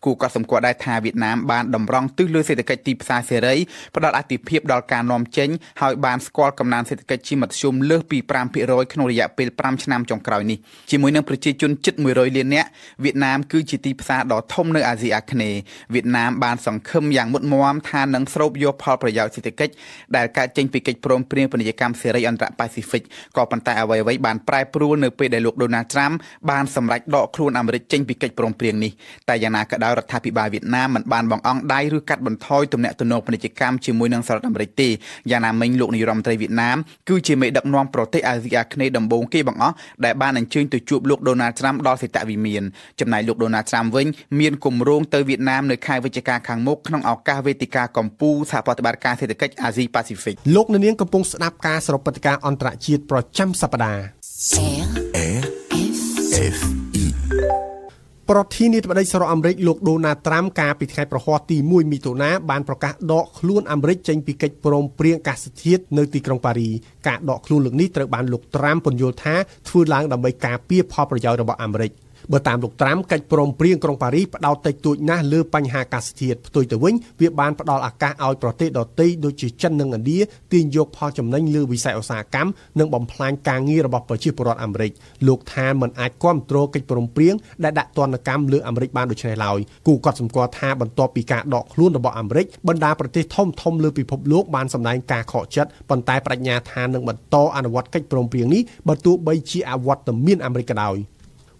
គួរកត់សម្គាល់ដែរថាវៀតណាមបានតម្រង់ទិសលើសេដ្ឋកិច្ចទីផ្សារសេរីផ្ដល់អាទិភាពដល់ការនាំចេញហើយបានស្គាល់កំណើនសេដ្ឋកិច្ចជាមធ្យមលើសពី 5% ក្នុងរយៈពេល5ឆ្នាំចុងក្រោយនេះជាមួយនឹងប្រជាជនជិត100លាននាក់វៀតណាមគឺជាទីផ្សារដ៏ធំនៅអាស៊ីអាគ្នេយ៍វៀតណាមបានសង្ឃឹមយ៉ាងមុតមាំថានឹងស្រូបយកផលប្រយោជន៍សេដ្ឋកិច្ចដែលកើតចេញពីកិច្ចព្រមព្រៀងពាណិជ្ជកម្មសេរីអន្តរប៉ាស៊ីហ្វិកក៏ប៉ុន្តែអ្វីៗបានប្រែប្រួលនៅពេលដែលលោកដូណាល់ត្រាំបានសម្រេចដកខ្លួនអាមេរិកចេញពីកិច្ចព្រមព្រៀងនេះតែយ៉ាងណាក៏ដោយរដ្ឋាភិបាលវៀតណាមមិនបានបង្អង់ដៃឬកាត់បន្ថយទំនាក់ទំនងពាណិជ្ជកម្មជាមួយនឹងសហរដ្ឋអាមេរិកទេយ៉ាងណាមិញលោកនាយរដ្ឋមន្ត្រីវៀតណាមគឺជាមេដឹកនាំប្រទេសអាស៊ីអាគ្នេយ៍ដំបូងគេបង្អស់ដែលបានអញ្ជើញទៅជួបលោកដូណាល់ត្រាំដល់សេតវិមានចំណែកលោកដូណាល់ត្រាំវិញមានគម្រោងទៅវៀតណាមនៅខែវិច្ឆិកាខាងមុខក្នុងឱកាសវេទិកាកម្ពុជាសហប្រតិបត្តិការសេដ្ឋកិច្ចអាស៊ីប៉ាស៊ីហ្វិកលោកនាងកំពុងស្ដាប់ការសរុបព្រឹត្តិការណ៍អន្តរជាតិប្រចាំសប្តាហ៍ប្រធានាធិបតីសហរដ្ឋអាមេរិកលោកដូណាល់ត្រាំកាលពីថ្ងៃប្រហ័សទី1មិថុនាបានប្រកាសដកខ្លួនអាមេរិកចេញពីកិច្ចព្រមព្រៀងអាកាសធាតុនៅទីក្រុងប៉ារីការដកខ្លួនលើកនេះត្រូវបានលោកត្រាំពន្យល់ថាធ្វើឡើងដើម្បីការពារផលប្រយោជន៍របស់អាមេរិក បើតាមលោកត្រាំកិច្ចព្រមព្រៀងក្រុងប៉ារីសផ្ដោតតិចតួចណាស់លើបញ្ហាអាកាសធាតុផ្ទុយទៅវិញវាបានផ្ដល់ឱកាសឲ្យប្រទេសដទៃដូចជាចិននិងឥណ្ឌាទាញយកផលចំណេញលើវិស័យឧស្សាហកម្មនិងបំផ្លាញការងាររបស់ប្រជាពលរដ្ឋអាមេរិកលោកថាមិនអាចគ្រប់គ្រងកិច្ចព្រមព្រៀងដែលដាក់ទណ្ឌកម្មលើអាមេរិកបានដូច្នេះឡើយគូកត់សម្គាល់ថាបន្ទាប់ពីការដកខ្លួនរបស់អាមេរិកបណ្ដាប្រទេសធំលើពិភពលោកបានសម្ដែងការខកចិត្តប៉ុន្តែបញ្ញាថានឹងបន្តអនុវត្តកិច្ចព្រមព្រៀងនេះបើទោះបីជាអវត្តមានអាមេរិកក៏ដោយ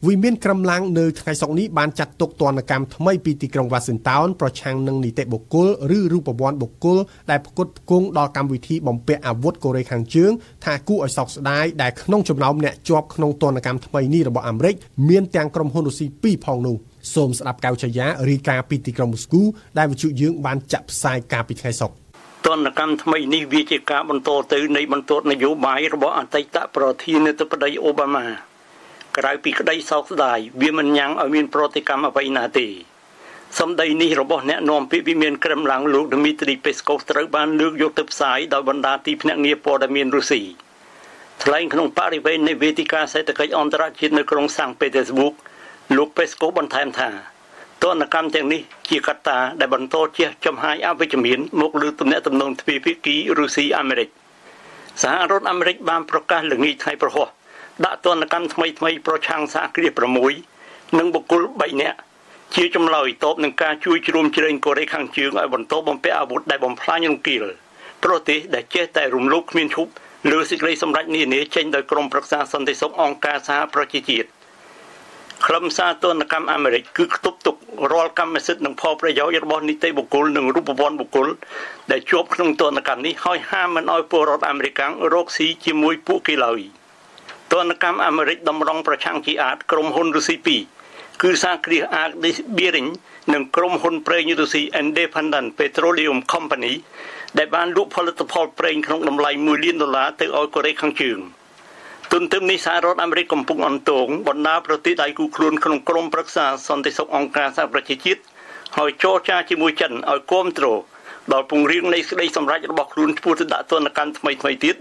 វិមានក្រំឡាំងនៅថ្ងៃសុក្រនេះបានចាត់ទុកទណ្ឌកម្មថ្មីពីទីក្រុង Washington ប្រឆាំងនឹងនីតិបុគ្គលឬរូបវ័ន្តបុគ្គលដែលផ្គត់ផ្គង់ដល់កម្មវិធីបំពាក់អាវុធកូរ៉េខាងជើងថាគួរឲ្យសោកស្ដាយដែលក្នុងចំណោមអ្នកជាប់ក្នុងទណ្ឌកម្មថ្មីនេះរបស់អាមេរិកមានទាំងក្រុមហ៊ុនរុស្ស៊ី2ផងនោះសូមស្ដាប់កៅឆាយារាយការណ៍ពីទីក្រុងមូស្គូដែលវិទ្យុយើងបានចាក់ផ្សាយកាលពីថ្ងៃសុក្រទណ្ឌកម្មថ្មីនេះវាជាការបន្តទៅនៃបន្ទាត់នយោបាយរបស់អតីតប្រធានាធិបតីអូបាម៉ាក្រៅពីក្តីសោកស្ដាយវាមិនញ៉ាំងឲ្យមានប្រតិកម្មអ្វីណាទេសម្ដីនេះរបស់អ្នកនាំពាក្យវិមានក្រឹមឡាំងលោក Dmitry Peskov ត្រូវបានលើកយកទៅផ្សាយដោយបណ្ដាទីភ្នាក់ងារព័ត៌មានរុស្ស៊ីថ្លែងក្នុងបរិវេណនៃវេទិកាសេដ្ឋកិច្ចអន្តរជាតិនៅក្រុងសាំងប៉េតេស្ប៊ូកលោក Peskov បន្ថែមថាទណ្ឌកម្មទាំងនេះជាកត្តាដែលបន្តជះចំហាយអវិជ្ជមានមកលើទំនាក់ទំនងទ្វេភាគីរុស្ស៊ីអាមេរិកសហរដ្ឋអាមេរិកបានប្រកាសល្ងាចថ្ងៃប្រហោះដាក់ទណ្ឌកម្មថ្មីប្រឆាំងសហគ្រាស6និងបុគ្គល3នាក់ជាចម្លើយតបនឹងការជួយជ្រោមជ្រែងកូរ៉េខាងជើងឲ្យបន្តបំពាក់អាវុធដែលបំផ្លាញរង្គាលប្រទេសដែលចេះតែរំលោភគ្មានឈប់លើសេចក្តីសម្រេចនានាចេញដោយក្រុមប្រឹក្សាសន្តិសុខអង្គការសហប្រជាជាតិខ្លឹមសារទណ្ឌកម្មអាមេរិកគឺខ្ទប់ទុករាល់កម្មសិទ្ធិនិងផលប្រយោជន៍របស់នីតិបុគ្គលនិងរូបវ័ន្តបុគ្គលដែលជាប់ក្នុងទណ្ឌកម្មនេះហើយហាមមិនឲ្យពលរដ្ឋអាមេរិករកស៊ីជាមួយពួកគេឡើយទណ្ឌកម្មអាមេរិកតម្រង់ប្រឆាំងជាអាតក្រុមហ៊ុនរុស្ស៊ី2គឺសហគ្រាសអាកឌីសបៀរិញនិងក្រុមហ៊ុនប្រេងរុស្ស៊ី Independent Petroleum Company ដែលបានលក់ផលិតផលប្រេងក្នុងតម្លៃ$1 លានទៅឲ្យកូរ៉េខាងជើងទន្ទឹមនេះសហរដ្ឋអាមេរិកកំពុងអន្តងបណ្ដាប្រទេសដៃគូខ្លួនក្នុងក្រុមប្រឹក្សាសន្តិសុខអង្គការសហប្រជាជាតិហើយចរចាជាមួយចិនឲ្យគាំទ្រដល់ពង្រៀងនៃក្តីសម្រេចរបស់ខ្លួនឆ្ពោះទៅដាក់ទណ្ឌកម្មថ្មីទៀត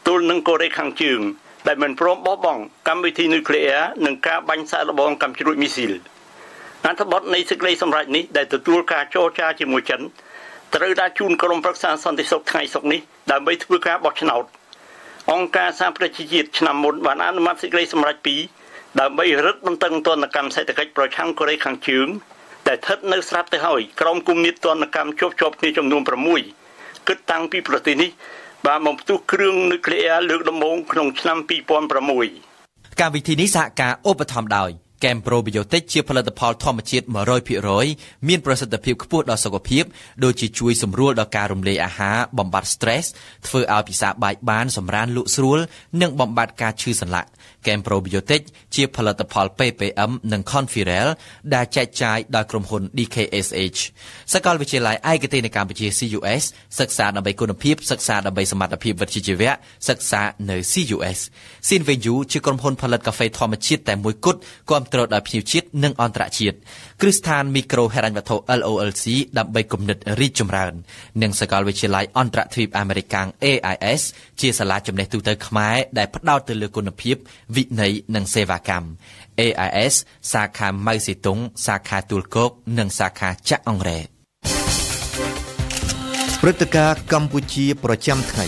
ទល់នឹងកូរ៉េខាងជើងដែលមិនព្រមបោះបង់កម្មវិធីនុយក្លេអ៊ែរនិងការបាញ់សាកល្បងកាំជ្រួចមីស៊ីលអត្ថបទនៃសេចក្តីសម្រេចនេះដែលទទួលការចរចាជាមួយចិនត្រូវដាក់ជូនក្រុមប្រឹក្សាសន្តិសុខថ្ងៃសុក្រនេះដើម្បីធ្វើការបោះឆ្នោតអង្គការសហប្រជាជាតិឆ្នាំមុនបានអនុម័តសេចក្តីសម្រេច2ដើម្បីរឹតបន្តឹងទណ្ឌកម្មសេដ្ឋកិច្ចប្រឆាំងកូរ៉េខាងជើងដែលស្ថិតនៅស្រាប់ទៅហើយក្រុមគំនិតទណ្ឌកម្មជាប់គ្នាចំនួន6គិតតាំងពីប្រទេសនេះបានបំផ្ទុះគ្រឿងនុយក្លេអ៊ែរលើកដំបូងក្នុងឆ្នាំ2006កម្មវិធីនេះសហការឧបត្ថម្ភដោយកែមប្រូប៊ីយ៉ូទិកជាផលិតផលធម្មជាតិ 100% មានប្រសិទ្ធភាពខ្ពស់ដល់សុខភាពដូចជាជួយសម្រួលដល់ការរំលាយអាហារបំបាត់ stress ធ្វើឲ្យពិសាបាយបានសម្រានលក់ស្រួលនិងបំបាត់ការឈឺសន្លាក់កែមប្រូប៊ីយ៉ូទិកជាផលិតផល PPM និង Confirel ដែលចែកចាយដោយក្រុមហ៊ុន DKSH សាកលវិទ្យាល័យឯកទេសនៅកម្ពុជា CUS សិក្សាដើម្បីគុណភាពសិក្សាដើម្បីសមត្ថភាពវិជ្ជាជីវៈសិក្សានៅ CUS Sinvenju ជាក្រុមហ៊ុនផលិតកាហ្វេធម្មជាតិតែមួយគត់គាំទ្រដោយភ្ញៀវជាតិនិងអន្តរជាតិគ្រឹះស្ថានមីក្រូហិរញ្ញវត្ថុ LOLC ដើម្បីគំនិតរីកចម្រើននិងសាកលវិទ្យាល័យអន្តរទ្វីបអាមេរិក AIS ជាសាលាចំណេះទូទៅខ្មែរដែលផ្ដោតទៅលើគុណភាពវិន័យនិងសេវាកម្ម AIS សាខាម៉ៅសេតុងសាខាទួលគោកនិងសាខាចាក់អង្រែព្រឹត្តិការណ៍កម្ពុជាប្រចាំថ្ងៃ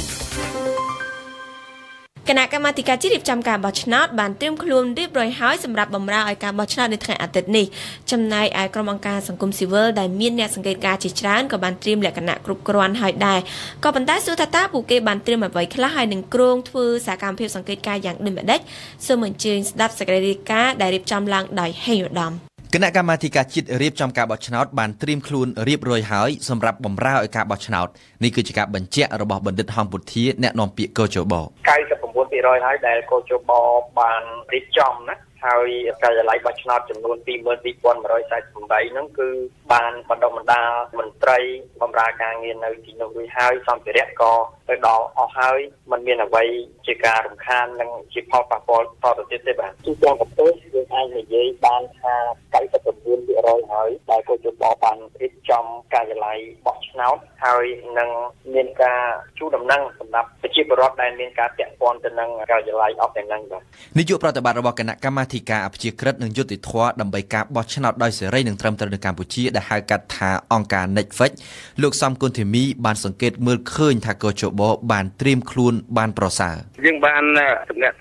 គណៈកម្មាធិការជាតិរៀបចំការបោះឆ្នោតបានត្រៀមខ្លួនរៀបរយហើយសម្រាប់បម្រើឲ្យការបោះឆ្នោតនៅថ្ងៃអាទិត្យនេះចំណែកឯក្រុមអង្គការសង្គមស៊ីវិលដែលមានអ្នកសង្កេតការណ៍ជាច្រើនក៏បានត្រៀមលក្ខណៈគ្រប់គ្រាន់ហើយដែរក៏ប៉ុន្តែសួរថាតើពួកគេបានត្រៀមអ្វីខ្លះហើយនឹងគ្រោងធ្វើសកម្មភាពសង្កេតការណ៍យ៉ាងដូចម្តេចសូមអញ្ជើញស្ដាប់សេចក្តីរាយការណ៍ដែលរៀបចំឡើងដោយហេងឧត្តមគណៈកម្មាធិការជាតិរៀបចំការបោះឆ្នោតបានត្រៀមខ្លួនរៀបរយហើយសម្រាប់បម្រើឲ្យការបោះឆ្នោតនេះគឺជាការបញ្ជាក់របស់បណ្ឌិតហំពុធាអ្នកនាំពាក្យកោជប99%ហើយដែលកោជបបានរៀបចំណាហើយការិយាល័យបោះឆ្នោតចំនួន 22,148 ហ្នឹងគឺបានបណ្ដុះបណ្ដាលមន្ត្រីបម្រើការងារនៅទីនោះរួចហើយសម្ភារៈក៏ ទៅដល់អស់ហើយมันមានអ្វីជាការរំខាននិងជាផលប៉ះពាល់តទៅទៀតទេបាទទីទាំងប្រទេសយើងអាចនិយាយបានថា99%ហើយដែលកោជបបានរៀបចំការិយាល័យបោះឆ្នោតហើយនឹងមានការជួលដំណឹងសម្រាប់ប្រជាពលរដ្ឋដែលមានការពាក់ព័ន្ធទៅនឹងការិយាល័យអស់ទាំងហ្នឹងបាទនាយកប្រតិបត្តិរបស់គណៈកម្មាធិការអព្យាក្រឹតនិងយុត្តិធម៌ដើម្បីការបោះឆ្នោតដោយសេរីនិងត្រឹមត្រូវនៅកម្ពុជាដែលហៅកាត់ថាអង្គការ Netflix លោកសំគុណធីមីបានសង្កេតមើលឃើញថាកោជបបានត្រៀមខ្លួនបានប្រសើរយើងបានតំណែង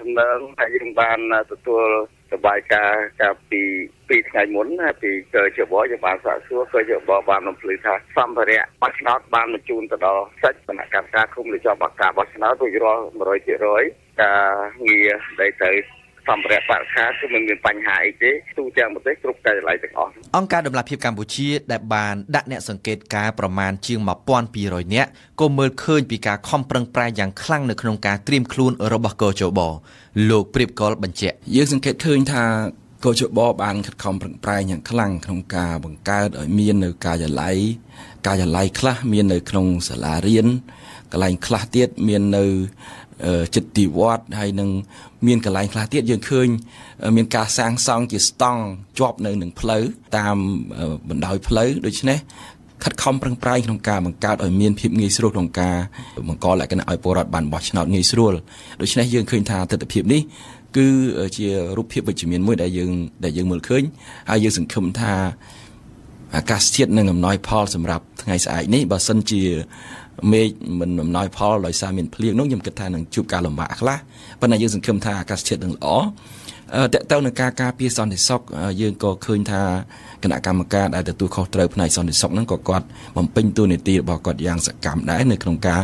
ហើយយើងបានទទួលសបាយការពី2ថ្ងៃមុនពីកោជបយើងបានសាកសួរកោជបបានរំលឹកថាសម្ភារៈបោះឆ្នោតបានបញ្ជូនទៅដល់សិទ្ធិគណៈកម្មការគុំលេខបការបោះឆ្នោតរួចរាល់ 100% ការងារដែលទៅសម្ភារៈបរិក្ខារគឺមិនមានបញ្ហាអីទេទូទាំងប្រទេសគ្រប់ការិយាល័យទាំងអស់អង្គការដំណាភៀបកម្ពុជាដែលបានដាក់អ្នកសង្កេតការប្រមាណជាង 1200 នាក់ក៏មើលឃើញពីការខំប្រឹងប្រែងយ៉ាងខ្លាំងនៅក្នុងការត្រៀមខ្លួនរបស់កោជបលោកព្រៀបកលបញ្ជាក់យើងសង្កេតឃើញថាកោជបបានខិតខំប្រឹងប្រែងយ៉ាងខ្លាំងក្នុងការបង្កើតឲ្យមាននៅការិយាល័យខ្លះមាននៅក្នុងសាលារៀនកន្លែងខ្លះទៀតមាននៅចិត្តទីវត្តហើយនឹងមានកន្លែងខ្លះទៀតយើងឃើញមានការសាងសង់ជាស្តង់ជាប់នៅនឹងផ្លូវតាមបណ្ដោយផ្លូវដូច្នេះខិតខំប្រឹងប្រែងក្នុងការបង្កើតឲ្យមានភាពងាយស្រួលក្នុងការបង្កលក្ខណៈឲ្យពលរដ្ឋបានបោះឆ្នោតងាយស្រួលដូច្នេះយើងឃើញថាទស្សនវិជ្ជានេះគឺជារូបភាពវិជ្ជមានមួយដែលយើងមើលឃើញហើយយើងសង្ឃឹមថាអាកាសធាតុនឹងអំណោយផលសម្រាប់ថ្ងៃស្អែកនេះបើសិនជាមេឃមិនអំណោយផលដោយសារមានភ្លៀងនោះខ្ញុំគិតថានឹងជួបការលំបាកខ្លះប៉ុន្តែយើងសង្ឃឹមថាអាកាសធាតុនឹងល្អតើតើនឹងការពារសន្តិសុខយើងក៏ឃើញថាគណៈកម្មការដែលទទួលខុសត្រូវផ្នែកសន្តិសុខហ្នឹងក៏គាត់បំពេញតួនាទីរបស់គាត់យ៉ាងសកម្មដែរនៅក្នុងការ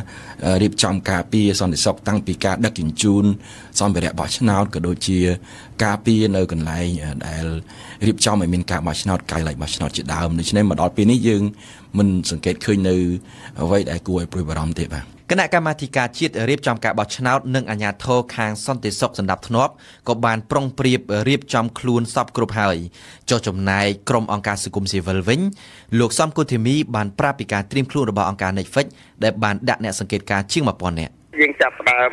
រៀបចំការពារសន្តិសុខតាំងពីការដឹកជញ្ជូនសម្ភារៈបោះឆ្នោតក៏ដូចជាការពារនៅកន្លែងដែលរៀបចំឲ្យមានការបោះឆ្នោតកាយឡៃបោះឆ្នោតជាដើមដូច្នេះមកដល់ពេលនេះយើងមិនសង្កេតឃើញនៅអ្វីដែលគួរឲ្យព្រួយបារម្ភទេបាទគណៈកម្មាធិការជាតិរៀបចំការបោះឆ្នោតនិងអាជ្ញាធរខាងសន្តិសុខសណ្ដាប់ធ្នាប់ក៏បានប្រុងប្រៀបរៀបចំខ្លួនសពគ្រប់ហើយចុះចំណែកក្រុមអង្គការសង្គមស៊ីវិលវិញលោកសំគុណធីមីបានប្រាប់ពីការត្រៀមខ្លួនរបស់អង្គការ Netflix ដែលបានដាក់អ្នកសង្កេតការជាង 1000 នាក់យើងចាប់ផ្ដើម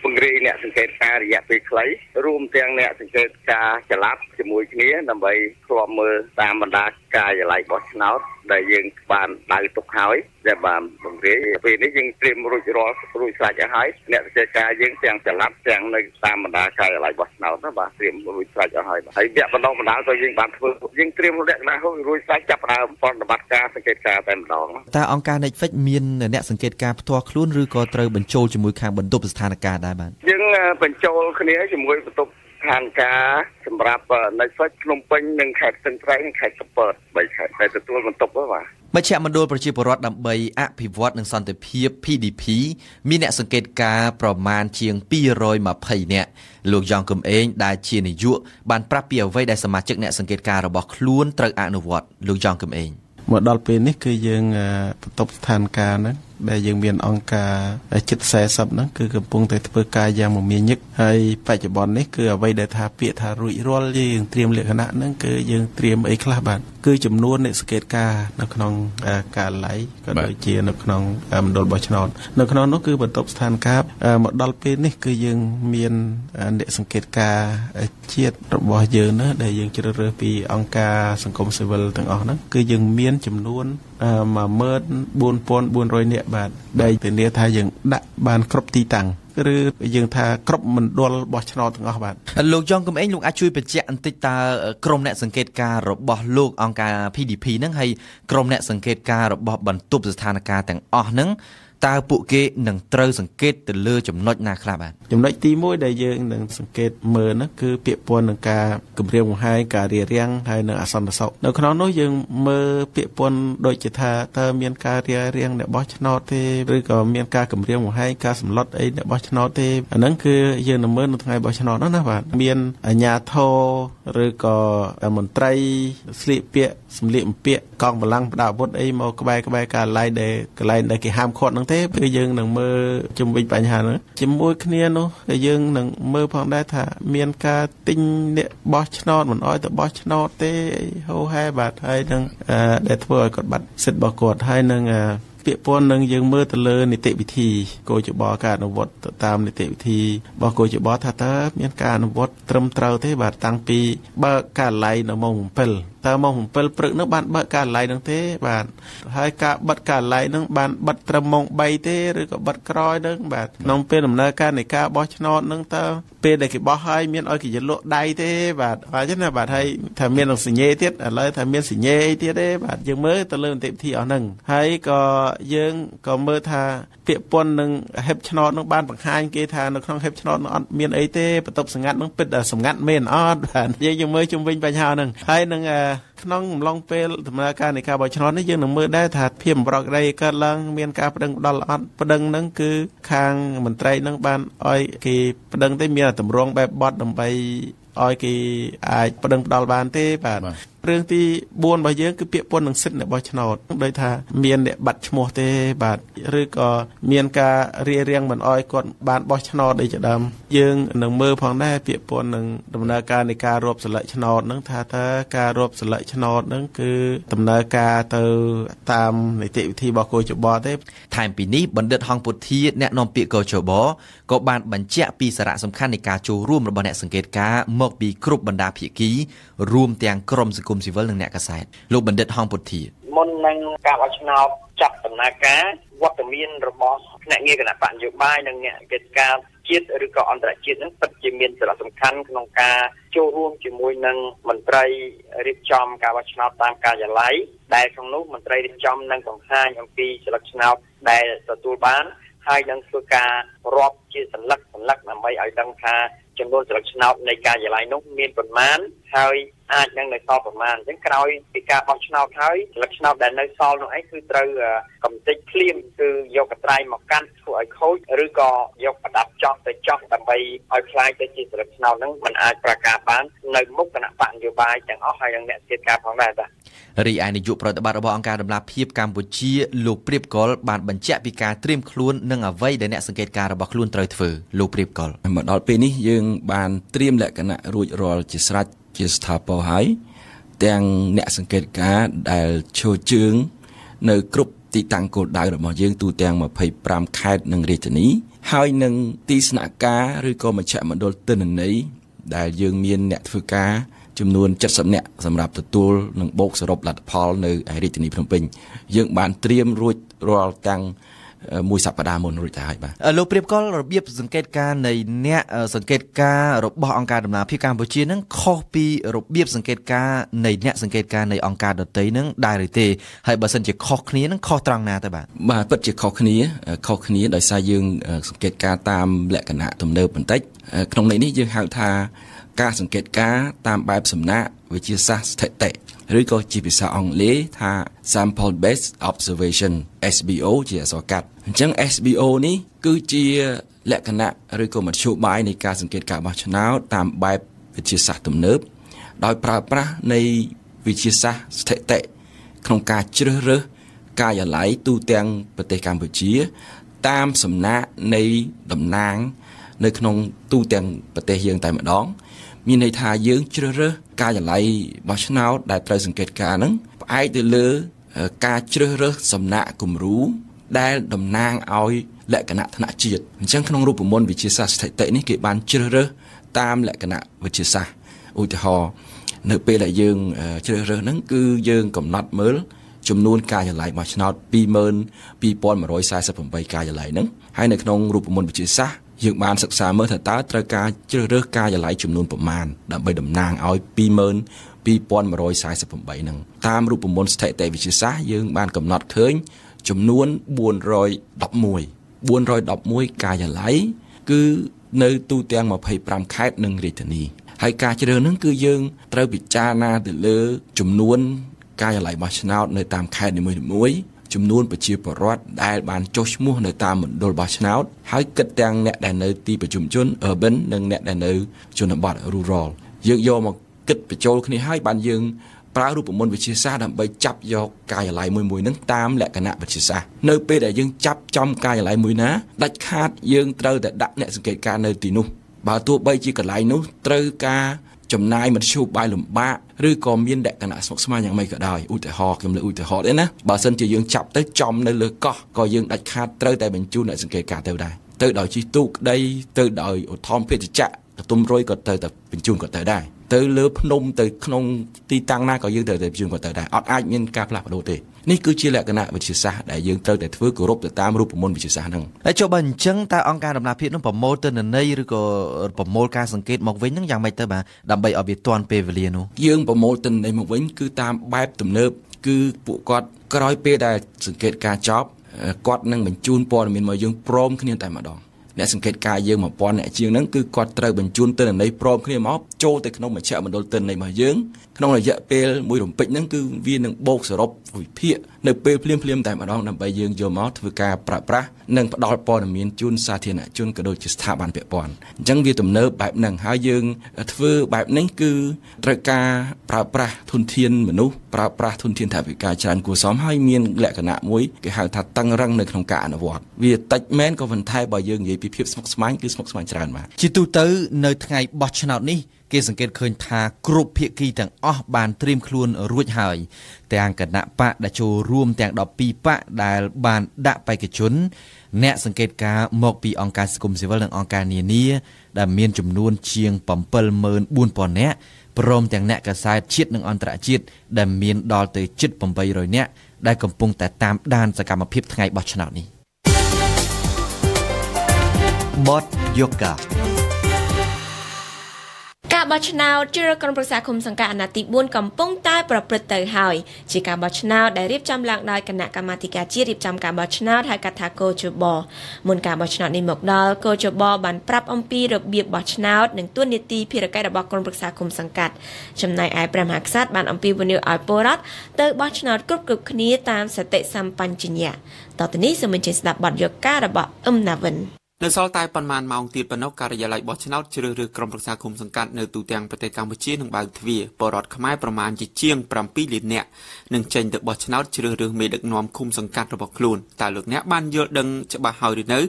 ពង្រីកអ្នកសង្កេតការរយៈពេលខ្លីរួមទាំងអ្នកសង្កេតការចល័តជាមួយគ្នាដើម្បីឃ្លាំមើលតាមបណ្ដាការិយាល័យបោះឆ្នោតដែលយើងបានដៅទុកហើយដែលបានពង្រីកពេលនេះយើងត្រៀមរួចស្រេចហើយអ្នកសង្កេតការយើងទាំងចល័តទាំងនៅតាមបណ្ដាការិយាល័យបោះឆ្នោតណាបាទត្រៀមរួចស្រេចហើយហើយវគ្គបណ្ដុះបណ្ដាលក៏យើងបានធ្វើយើងត្រៀមលក្ខណៈរួចស្រេចចាប់ផ្ដើមប្រតិបត្តិការសង្កេតការតែម្ដងតើអង្គការ Netflix មានអ្នកសង្កេតការផ្ទាល់ខ្លួនឬក៏ត្រូវបញ្ចូលជាមួយខាងបន្ទប់ស្ថានភាពដែរបាទយើងបញ្ចូលគ្នាជាមួយបន្ទប់ស្ថានភាពសម្រាប់ Netflix ភ្នំពេញនិងខេត្តស្ទឹងត្រែងនិងខេត្តកំពត3ខេត្តដែលទទួលបន្ទប់ហ្នឹងបាទមជ្ឈមណ្ឌលប្រជាពលរដ្ឋដើម្បីអភិវឌ្ឍនិងសន្តិភាព PDP មានអ្នកសង្កេតការប្រមាណជាង220នាក់លោកយ៉ងគឹមអេងដែលជានាយកបានប្រាប់ពីអ្វីដែលសមាជិកអ្នកសង្កេតការរបស់ខ្លួនត្រូវអនុវត្តលោកយ៉ងគឹមអេងមកដល់ពេលនេះគឺយើងបន្ទប់ស្ថានភាពហ្នឹងដែលយើងមានអង្គការជិត40ហ្នឹងគឺកំពុងតែធ្វើការយ៉ាងមមាញឹកហើយបច្ចុប្បន្ននេះគឺអ្វីដែលថាពាក្យថារួចរាល់យើងត្រៀមលក្ខណៈហ្នឹងគឺយើងត្រៀមអីខ្លះបាទគឺចំនួនអ្នកសង្កេតការនៅក្នុងការិយាល័យក៏ដូចជានៅក្នុងមណ្ឌលបោះឆ្នោតនៅក្នុងនោះគឺបន្ទប់ស្ថានភាពមកដល់ពេលនេះគឺយើងមានអ្នកសង្កេតការជាតិរបស់យើងណាដែលយើងជ្រើសរើសពីអង្គការសង្គមស៊ីវិលទាំងអស់ហ្នឹងគឺយើងមានចំនួន14400 នាក់បាទដែលធានាថាយើងដាក់បានគ្រប់ទីតាំងឬយើងថាគ្រប់មណ្ឌលបោះឆ្នោតទាំងអស់បាទលោកយ៉ងគឹមអេងលោកអាចជួយបញ្ជាក់បន្តិចតើក្រុមអ្នកសង្កេតការរបស់លោកអង្គការ PDP ហ្នឹងហើយក្រុមអ្នកសង្កេតការរបស់បន្ទប់ស្ថានភាពទាំងអស់ហ្នឹងតើពួកគេនឹងត្រូវសង្កេតទៅលើចំណុចណាខ្លះបាទចំណុចទី1ដែលយើងនឹងសង្កេតមើលនោះគឺពាក្យពន្ធនឹងការគម្រាមកំហែងការរារាំងហើយនឹងអសន្តិសុខនៅក្នុងនោះយើងមើលពាក្យពន្ធដូចជាថាតើមានការរារាំងអ្នកបោះឆ្នោតទេឬក៏មានការគម្រាមកំហែងការសម្លុតអីអ្នកបោះឆ្នោតទេអាហ្នឹងគឺយើងនឹងមើលនៅថ្ងៃបោះឆ្នោតនោះណាបាទមានអាជ្ញាធរឬក៏មន្ត្រីស្លៀកពាក់សម្លៀកបំពាក់កងកម្លាំងប្រដាប់អាវុធអីមកក្បែរការិយាល័យដែលកន្លែងដែលគេហាមឃាត់ហ្នឹងទេគឺយើងនឹងមើលជំវិញបញ្ហាហ្នឹងជាមួយគ្នានោះគឺយើងនឹងមើលផងដែរថាមានការទិញអ្នកបោះឆ្នោតមិនអោយទៅបោះឆ្នោតទេហូហែបាទហើយនឹងដែលធ្វើឲ្យគាត់បាត់សិទ្ធិរបស់គាត់ហើយនឹង ពាក្យពន្ធនឹងយើងមើលទៅលើនីតិវិធីគោចបការអនុវត្តតាមនីតិវិធីរបស់គោចបថាតើមានការអនុវត្តត្រឹមត្រូវទេបាទតាំងពីបើកការឡៃនៅម៉ោង7តើម៉ោង7ព្រឹកនោះបានបើកការឡៃនឹងទេបាទហើយការបិទការឡៃនឹងបានបិទត្រឹមម៉ោង3ទេឬក៏បិទក្រោយនឹងបាទក្នុងពេលដំណើរការនៃការបោះឆ្នោតនឹងតើពេលដែលគេបោះហើយមានឲ្យគេយកលក់ដៃទេបាទអញ្ចឹងណាបាទហើយថាមានសញ្ញេទៀតឥឡូវថាមានសញ្ញេអីទៀតទេបាទយើងមើលទៅលើនីតិវិធីអស់ហ្នឹងហើយក៏យើងក៏មើលថាពាក្យពន្ធនឹងហេបឆ្នោតនឹងបានបង្ហាញគេថានៅក្នុងហេបឆ្នោតនឹងអត់មានអីទេបន្ទប់សម្ងាត់នឹងពិតសម្ងាត់មែនអត់បាទយើងមើលជុំវិញបញ្ហាហ្នឹងហើយនឹងក្នុងអំឡុងពេលដំណើរការនៃការបោះឆ្នោតនេះយើងនឹងមើលដែរថាភាពបរកដីកើតឡើងមានការប្តឹងផ្ដាល់អត់ប្តឹងហ្នឹងគឺខាងមន្ត្រីហ្នឹងបានឲ្យគេប្តឹងទេមានតម្រងបែបបត់ដើម្បីឲ្យគេអាចប្តឹងផ្ដាល់បានទេបាទរឿងទី4របស់យើងគឺពាក្យពន្ធនឹងសិទ្ធិអ្នកបោះឆ្នោតដោយថាមានអ្នកបាត់ឈ្មោះទេបាទឬក៏មានការរារាំងមិនអោយគាត់បានបោះឆ្នោតអីជាដើមយើងនឹងមើលផងដែរពាក្យពន្ធនឹងដំណើរការនៃការរាប់ស្លឹកឆ្នោតហ្នឹងថាតើការរាប់ស្លឹកឆ្នោតហ្នឹងគឺដំណើរការទៅតាមនីតិវិធីរបស់គោចបទេថែមពីនេះបណ្ឌិតហងពុធាអ្នកនាំពាក្យគោចបក៏បានបញ្ជាក់ពីសារៈសំខាន់នៃការចូលរួមរបស់អ្នកសង្កេតការណ៍មកពីគ្រប់បណ្ដាភាគីរួមទាំងក្រុមសង្គមស៊ីវិលនិងអ្នកកាសែតលោកបណ្ឌិតហងពុធាមុននឹងការបោះឆ្នោតចាប់ដំណើរការវត្តមានរបស់ភ្នាក់ងារគណៈបកនយោបាយនិងអ្នកសង្កេតការណ៍ជាតិឬក៏អន្តរជាតិនឹងពិតជាមានសារៈសំខាន់ក្នុងការចូលរួមជាមួយនឹងមន្ត្រីរៀបចំការបោះឆ្នោតតាមការិយាល័យដែលក្នុងនោះមន្ត្រីរៀបចំនឹងបង្ហាញអំពីស្លឹកឆ្នោតដែលទទួលបានហើយនឹងធ្វើការរាប់ជាសន្លឹកដើម្បីឲ្យដឹងថាចំនួនស្លឹកឆ្នោតនៃការិយាល័យនោះមានប៉ុន្មានហើយអាចនឹងនៅសល់ប៉ុន្មានអញ្ចឹងក្រោយពីការបោះឆ្នោតហើយស្លឹកឆ្នោតដែលនៅសល់នោះឯងគឺត្រូវកំទេចភ្លាមគឺយកកត្រៃមកកាន់ធ្វើឲ្យខូចឬក៏យកប្រដាប់ចោះទៅចោះដើម្បីឲ្យខ្លាយទៅជាស្លឹកឆ្នោតហ្នឹងมันអាចប្រកាសបាននៅមុខគណៈបកនយោបាយទាំងអស់ហើយនឹងអ្នកស្ថិតការផងដែរបាទរីឯនាយកប្រតិបត្តិរបស់អង្គការដំណាភៀបកម្ពុជាលោកព្រៀបកុលបានបញ្ជាក់ពីការត្រៀមខ្លួននិងអ្វីដែលអ្នកសង្កេតការណ៍របស់ខ្លួនត្រូវធ្វើលោកព្រៀបកុលមកដល់ពេលនេះយើងបានត្រៀមលក្ខណៈរួចរាល់ជាស្រេចជាស្ថាពរហើយទាំងអ្នកសង្កេតការណ៍ដែលឈរជើងនៅគ្រប់ទីតាំងគោលដៅរបស់យើងទូទាំង25ខេត្តនិងរាជធានីហើយនឹងទីស្នាក់ការឬក៏មជ្ឈមណ្ឌលទិន្នន័យដែលយើងមានអ្នកធ្វើការចំនួន70នាក់សម្រាប់ទទួលនិងបូកសរុបលទ្ធផលនៅរាជធានីភ្នំពេញយើងបានត្រៀមរួចរាល់ទាំងមួយសប្តាហ៍មុនរួចទៅហើយបាទលោកព្រៀបកុលរបៀបសង្កេតការនៃអ្នកសង្កេតការរបស់អង្គការដំណាភៀបកម្ពុជានឹងខុសពីរបៀបសង្កេតការនៃអ្នកសង្កេតការនៃអង្គការដទៃនឹងដែរឬទេហើយបើសិនជាខុសគ្នានឹងខុសត្រង់ណាទៅបាទពិតជាខុសគ្នាដោយសារយើងសង្កេតការតាមលក្ខណៈទំនើបបន្តិចក្នុងន័យនេះយើងហៅថាការសង្កេតការតាមបែបសំណាក់វិទ្យាសាស្ត្រស្ថិតិឬក៏ជាភាសាអង់គ្លេសថា sample based observation SBO ជាអក្សរកាត់អញ្ចឹង SBO នេះគឺជាលក្ខណៈឬក៏មធ្យោបាយនៃការសង្កេតការបោះឆ្នោតតាមបែបវិទ្យាសាស្ត្រទំនើបដោយប្រើប្រាស់នៃវិទ្យាសាស្ត្រស្ថិតិក្នុងការជ្រើសរើសការិយាល័យទូទាំងប្រទេសកម្ពុជាតាមសំណាក់នៃតំណាងនៅក្នុងទូទាំងប្រទេសយើងតែម្ដងមានន័យថាយើងជ្រើសរើសការិយាល័យបោះឆ្នោតដែលត្រូវសង្កេតការណ៍ហ្នឹងផ្អែកទៅលើការជ្រើសរើសសំណាក់គំរូដែលតំណាងឲ្យលក្ខណៈថ្នាក់ជាតិអញ្ចឹងក្នុងរូបមន្តវិទ្យាសាស្ត្រស្ថិតិនេះគេបានជ្រើសរើសតាមលក្ខណៈវិទ្យាសាស្ត្រឧទាហរណ៍នៅពេលដែលយើងជ្រើសរើសហ្នឹងគឺយើងកំណត់មើលចំនួនការិយាល័យបោះឆ្នោត 22,148 ការិយាល័យហ្នឹងហើយនៅក្នុងរូបមន្តវិទ្យាសាស្ត្រយើងបានសិក្សាមើលថាតើត្រូវការជ្រើសរើសការិយាល័យចំនួនប្រមាណដើម្បីតំណាងឲ្យ 22,148 ហ្នឹងតាមរូបមន្តស្ថិតិវិទ្យាសាស្ត្រយើងបានកំណត់ឃើញចំនួន411ការិយាល័យគឺនៅទូទាំង25ខេត្តនិងរាជធានីហើយការជ្រើសហ្នឹងគឺយើងត្រូវពិចារណាទៅលើចំនួនការិយាល័យបោះឆ្នោតនៅតាមខេត្តនីមួយៗចំនួនប្រជាពលរដ្ឋដែលបានចុះឈ្មោះនៅតាមមណ្ឌលបោះឆ្នោតហើយគិតទាំងអ្នកដែលនៅទីប្រជុំជន urban និងអ្នកដែលនៅជនបទ rural យើងយកមកគិតបញ្ចូលគ្នាហើយបានយើងប្រើរូបមន្តវិទ្យាសាស្ត្រដើម្បីចាប់យកការិយាល័យមួយៗហ្នឹងតាមលក្ខណៈវិទ្យាសាស្ត្រនៅពេលដែលយើងចាប់ចំការិយាល័យមួយណាដាច់ខាតយើងត្រូវតែដាក់អ្នកសង្កេតការណ៍នៅទីនោះបើទោះបីជាកន្លែងនោះត្រូវការ ចំណាយមធ្យោបាយលំបាកឬក៏មានលក្ខណៈស្មុគស្មាញយ៉ាងម៉េចក៏ដោយឧទាហរណ៍ខ្ញុំលើកឧទាហរណ៍ទេណាបើសិនជាយើងចាប់ទៅចំនៅលើកោះក៏យើងដាច់ខាតត្រូវតែបញ្ជូនអ្នកសង្កេតការទៅដែរទៅដោយជិះទូកក្តីទៅដោយឧទ្ធម្ភាគចក្រកតុំរុយក៏ទៅតែបញ្ជូនក៏ទៅដែរទៅលើភ្នំទៅក្នុងទីតាំងណាក៏យើងត្រូវតែបញ្ជូនក៏ទៅដែរអត់អាចមានការផ្លាស់ប្ដូរទេនេះគឺជាលក្ខណៈវិទ្យាសាស្ត្រដែលយើងត្រូវតែធ្វើគោរពទៅតាមរូបមន្តវិទ្យាសាស្ត្រហ្នឹងហើយចុះបើអញ្ចឹងតើអង្គការដំណាភៀបនឹងប្រមូលទិន្នន័យឬក៏ប្រមូលការសង្កេតមកវិញហ្នឹងយ៉ាងម៉េចទៅបាទដើម្បីឲ្យវាទាន់ពេលវេលានោះយើងប្រមូលទិន្នន័យមកវិញគឺតាមបែបទំនើបគឺពួកគាត់ក្រោយពេលដែលសង្កេតការចប់គាត់នឹងបញ្ជូនព័ត៌មានមកយើងព្រមគ្នាតែម្ដងអ្នកសង្កេតការយើង1000អ្នកជាងហ្នឹងគឺគាត់ត្រូវបញ្ជូនទិន្នន័យព្រមគ្នាមកចូលទៅក្នុងមជ្ឈមណ្ឌលទិន្នន័យរបស់យើងក្នុងរយៈពេលមួយរំពេចហ្នឹងគឺវានឹងបូកសរុបវិភាគនៅពេលភ្លាមតែម្ដងដើម្បីយើងយកមកធ្វើការប្រើប្រាស់និងផ្ដល់ព័ត៌មានជូនសាធារណជនក៏ដូចជាស្ថាប័នពាក់ព័ន្ធអញ្ចឹងវាទំនើបបែបហ្នឹងហើយយើងធ្វើបែបនេះគឺត្រូវការប្រើប្រាស់ធនធានមនុស្សប្រើប្រាស់ធនធានថវិកាច្រើនគួរសមហើយមានលក្ខណៈមួយគេហៅថាតឹងរឹងនៅក្នុងការអនុវត្តវាតិចមែនក៏ប៉ុន្តែបើយើងនិយាយពីភាពស្មុគស្មាញគឺស្មុគស្មាញច្រើនបាទជាទូទៅនៅថ្ងៃបោះឆ្នោតនេះគេសង្កេតឃើញថាគ្រប់ភាគីទាំងអស់បានត្រៀមខ្លួនរួចហើយទាំងគណៈបកដែលចូលរួមទាំង12បកដែលបានដាក់បេក្ខជនអ្នកសង្កេតការមកពីអង្គការសង្គមស៊ីវិលនិងអង្គការនានាដែលមានចំនួនជាង 74000 នាក់ព្រមទាំងអ្នកកាសែតជាតិនិងអន្តរជាតិដែលមានដល់ទៅជិត800នាក់ដែលកំពុងតែតាមដានសកម្មភាពថ្ងៃបោះឆ្នោតនេះបទយូហ្គាការបោះឆ្នោតជ្រើសរើសក្រុមប្រឹក្សាឃុំសង្កាត់អាណត្តិទី4កំពុងតែប្រព្រឹត្តទៅហើយជាការបោះឆ្នោតដែលរៀបចំឡើងដោយគណៈកម្មាធិការជាតិរៀបចំការបោះឆ្នោតហៅកាត់ថាកោជបមុនការបោះឆ្នោតនេះមកដល់កោជបបានប្រាប់អំពីរបៀបបោះឆ្នោតនិងទួនាទីភារកិច្ចរបស់ក្រុមប្រឹក្សាឃុំសង្កាត់ចំណែកឯព្រះមហាក្សត្របានអំពីវនីឲ្យពលរដ្ឋទៅបោះឆ្នោតគ្រប់គ្នាតាមសតិសម្បញ្ញញ្ញៈតទៅនេះសូមអញ្ជើញស្ដាប់បទយការបស់អឹមណាវិននៅសល់តែប៉ុន្មានម៉ោងទៀតប៉ុណ្ណោះការិយាល័យបោះឆ្នោតជ្រើសរើសក្រុមប្រឹក្សាឃុំសង្កាត់នៅទូទាំងប្រទេសកម្ពុជានឹងបើកទ្វារពលរដ្ឋខ្មែរប្រមាណជាង7លាននាក់នឹងចេញទៅបោះឆ្នោតជ្រើសរើសមេដឹកនាំឃុំសង្កាត់របស់ខ្លួនតើលោកអ្នកបានយល់ដឹងច្បាស់ហើយឬនៅ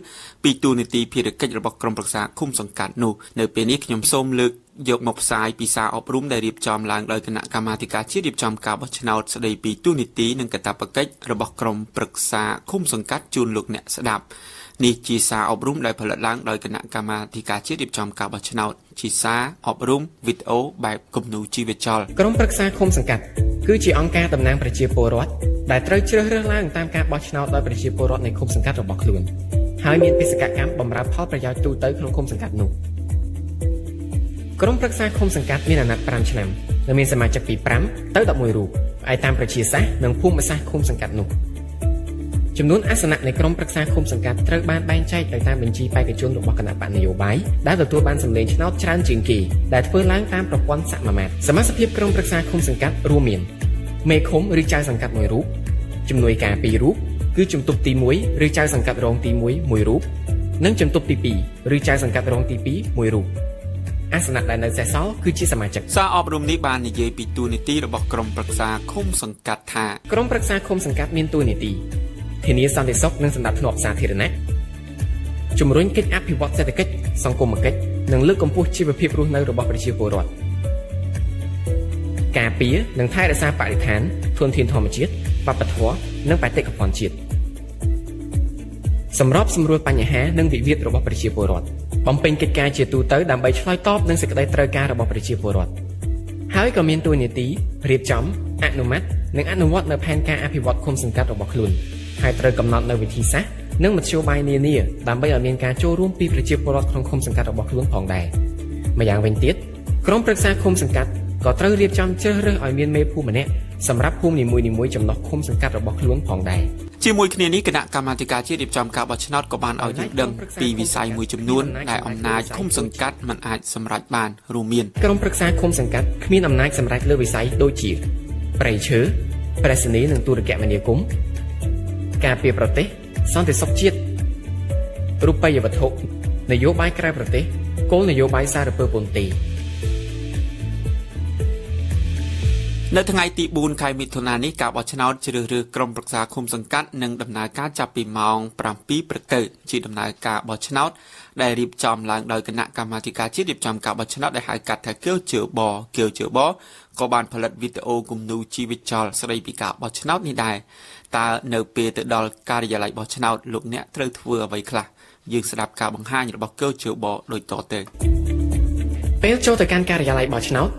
ពីទូនីតិភារកិច្ចរបស់ក្រុមប្រឹក្សាឃុំសង្កាត់នោះនៅពេលនេះខ្ញុំសូមលើកយកមកផ្សាយពីសារអប់រំដែលរៀបចំឡើងដោយគណៈកម្មាធិការជាតិរៀបចំការបោះឆ្នោតស្ដីពីទូនីតិនិងកាតព្វកិច្ចរបស់ក្រុមប្រឹក្សាឃុំសង្កាត់ជូនលោកអ្នកស្ដាប់នេះជាសារអប់រំដែលផលិតឡើងដោយគណៈកម្មាធិការជាតិរៀបចំការបោះឆ្នោតជាសារអប់រំវីដេអូបែបគំនូរជីវចលក្រុមប្រឹក្សាឃុំសង្កាត់គឺជាអង្គការតំណាងប្រជាពលរដ្ឋដែលត្រូវជ្រើសរើសឡើងតាមការបោះឆ្នោតដោយប្រជាពលរដ្ឋនៃឃុំសង្កាត់របស់ខ្លួនហើយមានបេសកកម្មបម្រើផលប្រយោជន៍ទូទៅក្នុងឃុំសង្កាត់នោះក្រុមប្រឹក្សាឃុំសង្កាត់មានអាណត្តិ5ឆ្នាំនិងមានសមាជិកពី5ទៅ11រូបផ្អែកតាមប្រជាសាស្ត្រនិងភូមិសាស្ត្រឃុំសង្កាត់នោះចំនួនអាសនៈនៃក្រុមប្រឹក្សាឃុំសង្កាត់ត្រូវបានបែងចែកទៅតាមបញ្ជីបេក្ខជនរបស់គណៈបកនយោបាយដែលទទួលបានសម្លេងឆ្នោតច្រើនជាងគេដែលធ្វើឡើងតាមប្រព័ន្ធសមាមាត្រសមាជិកក្រុមប្រឹក្សាឃុំសង្កាត់រួមមានមេឃុំឬចៅសង្កាត់1រូបជំនួយការ2រូបគឺជំទប់ទី1ឬចៅសង្កាត់រងទី1 1រូបនិងជំទប់ទី2ឬចៅសង្កាត់រងទី2 1រូបអាសនៈដែលនៅសេសសល់គឺជាសមាជិកសារអប់រំនេះបាននិយាយពីទូនីតិរបស់ក្រុមប្រឹក្សាឃុំសង្កាត់ថាក្រុមប្រឹក្សាឃុំសង្កាត់មានទូនីតិធានាសន្តិសុខនិងសណ្ដាប់ធ្នាប់សាធារណៈជំរុញកិច្ចអភិវឌ្ឍសេដ្ឋកិច្ចសង្គមគិច្ចនិងលើកកម្ពស់ជីវភាពរស់នៅរបស់ប្រជាពលរដ្ឋការពារនិងថែរក្សាបរិស្ថានធនធានធម្មជាតិវប្បធម៌និងបេតិកភណ្ឌជាតិសម្របសម្រួលបញ្ហានិងវិវាទរបស់ប្រជាពលរដ្ឋបំពេញកិច្ចការជាទូទៅដើម្បីឆ្លើយតបនឹងសេចក្តីត្រូវការរបស់ប្រជាពលរដ្ឋហើយក៏មានតួនាទីរៀបចំអនុម័តនិងអនុវត្តនៅផែនការអភិវឌ្ឍឃុំសង្កាត់របស់ខ្លួនហើយត្រូវកំណត់នៅវិធីសាស្ត្រនិងមធ្យោបាយនានាដើម្បីឲ្យមានការចូលរួមពីប្រជាពលរដ្ឋក្នុងឃុំសង្កាត់របស់ខ្លួនផងដែរម្យ៉ាងវិញទៀតក្រុមប្រឹក្សាឃុំសង្កាត់ក៏ត្រូវរៀបចំជ្រើសរើសឲ្យមានមេភូមិម្នាក់សម្រាប់ភូមិនីមួយៗចំណុះឃុំសង្កាត់របស់ខ្លួនផងដែរជាមួយគ្នានេះគណៈកម្មាធិការជាតិរៀបចំការបោះឆ្នោតក៏បានឲ្យយើងដឹងពីវិស័យមួយចំនួនដែលអំណាចឃុំសង្កាត់មិនអាចសម្រេចបានរួមមានក្រុមប្រឹក្សាឃុំសង្កាត់គ្មានអំណាចសម្រេចលើវិស័យដូចជាប្រៃឈើប្រេសនីនិងទូរគមនាគមន៍ការពារប្រទេសសន្តិសុខជាតិរូបិយវត្ថុនយោបាយក្រៅប្រទេសគោលនយោបាយសារពើពន្ទី នៅថ្ងៃទី4ខែមិថុនានេះការបោះឆ្នោតជ្រើសរើសក្រុមប្រឹក្សាឃុំសង្កាត់នឹងដំណើរការចាប់ពីម៉ោង 7 ព្រឹកទៅជាដំណើរការបោះឆ្នោតដែលរៀបចំឡើងដោយគណៈកម្មាធិការជាតិរៀបចំការបោះឆ្នោតដែលហៅកាត់ថាគាវជើបក៏បានផលិតវីដេអូគំនូរជីវចលស្ដីពីការបោះឆ្នោតនេះដែរតើនៅពេលទៅដល់ការិយាល័យបោះឆ្នោតលោកអ្នកត្រូវធ្វើអ្វីខ្លះយើងស្ដាប់ការបង្ហាញរបស់គាវជើបដូចតទៅពេលចូលទៅកាន់ការិយាល័យបោះឆ្នោត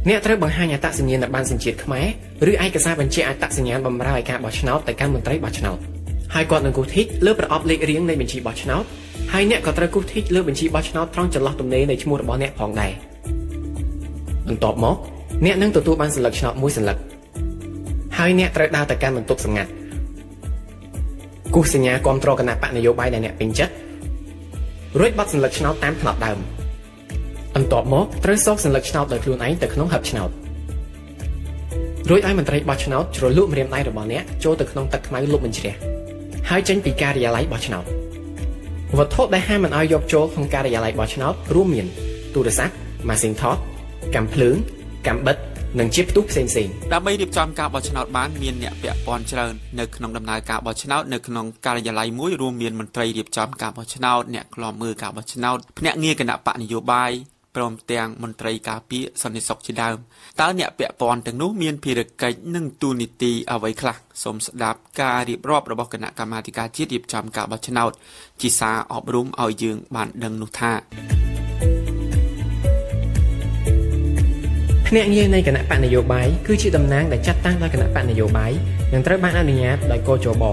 អ្នកត្រូវបង្ហាញអត្តសញ្ញាណប័ណ្ណសញ្ជាតិខ្មែរឬឯកសារបញ្ជាក់អត្តសញ្ញាណបម្រើឲ្យការបោះឆ្នោតទៅកាន់មន្ត្រីបោះឆ្នោតហើយគាត់នឹងគូសធីកលើប្រអប់លេខរៀងនៃបញ្ជីបោះឆ្នោតហើយអ្នកក៏ត្រូវគូសធីកលើបញ្ជីបោះឆ្នោតត្រង់ចន្លោះទំនេរនៃឈ្មោះរបស់អ្នកផងដែរបន្ទាប់មកអ្នកនឹងទទួលបានសន្លឹកឆ្នោតមួយសន្លឹកហើយអ្នកត្រូវដើរទៅកាន់បន្ទប់សម្ងាត់គូសសញ្ញាគាំទ្រគណៈបកនយោបាយដែលអ្នកពេញចិត្តរួចបတ်សន្លឹកឆ្នោតតាមផ្នត់ដើមបន្ទាប់មកត្រូវសោកសន្លឹកឆ្នោតដោយខ្លួនឯងទៅក្នុងហឹបឆ្នោតរួចឲ្យមន្ត្រីបោះឆ្នោតជ្រលក់ម្រាមដៃរបស់អ្នកចូលទៅក្នុងទឹកខ្មៅលុបបញ្ជ្រះហើយចេញពីការិយាល័យបោះឆ្នោតវត្ថុដែលហាមមិនឲ្យយកចូលក្នុងការិយាល័យបោះឆ្នោតរួមមានទូរស័ព្ទម៉ាស៊ីនថតកាំភ្លើងកាំបិទនិងជាផ្ទុះផ្សេងៗដើម្បីរៀបចំការបោះឆ្នោតបានមានអ្នកពាក់ព័ន្ធច្រើននៅក្នុងដំណើរការបោះឆ្នោតនៅក្នុងការិយាល័យមួយរួមមានមន្ត្រីរៀបចំការបោះឆ្នោតអ្នកឃ្លាំមើលការបោះឆ្នោតភ្នាក់ងារគណៈបកនយោបាយព្រមទាំងមន្ត្រីការពារសន្តិសុខជាដើមតើអ្នកពាក់ព័ន្ធទាំងនោះមានភារកិច្ចនិងទូនីតិអ្វីខ្លះសូមស្ដាប់ការរៀបរាប់របស់គណៈកម្មាធិការជាតិរៀបចំការបោះឆ្នោតជាសារអប់រំឲ្យយើងបានដឹងនោះថាភ្នាក់ងារនៃគណៈបកនយោបាយគឺជាតំណាងដែលចាត់តាំងដោយគណៈបកនយោបាយនិងត្រូវបានអនុញ្ញាតដោយកជប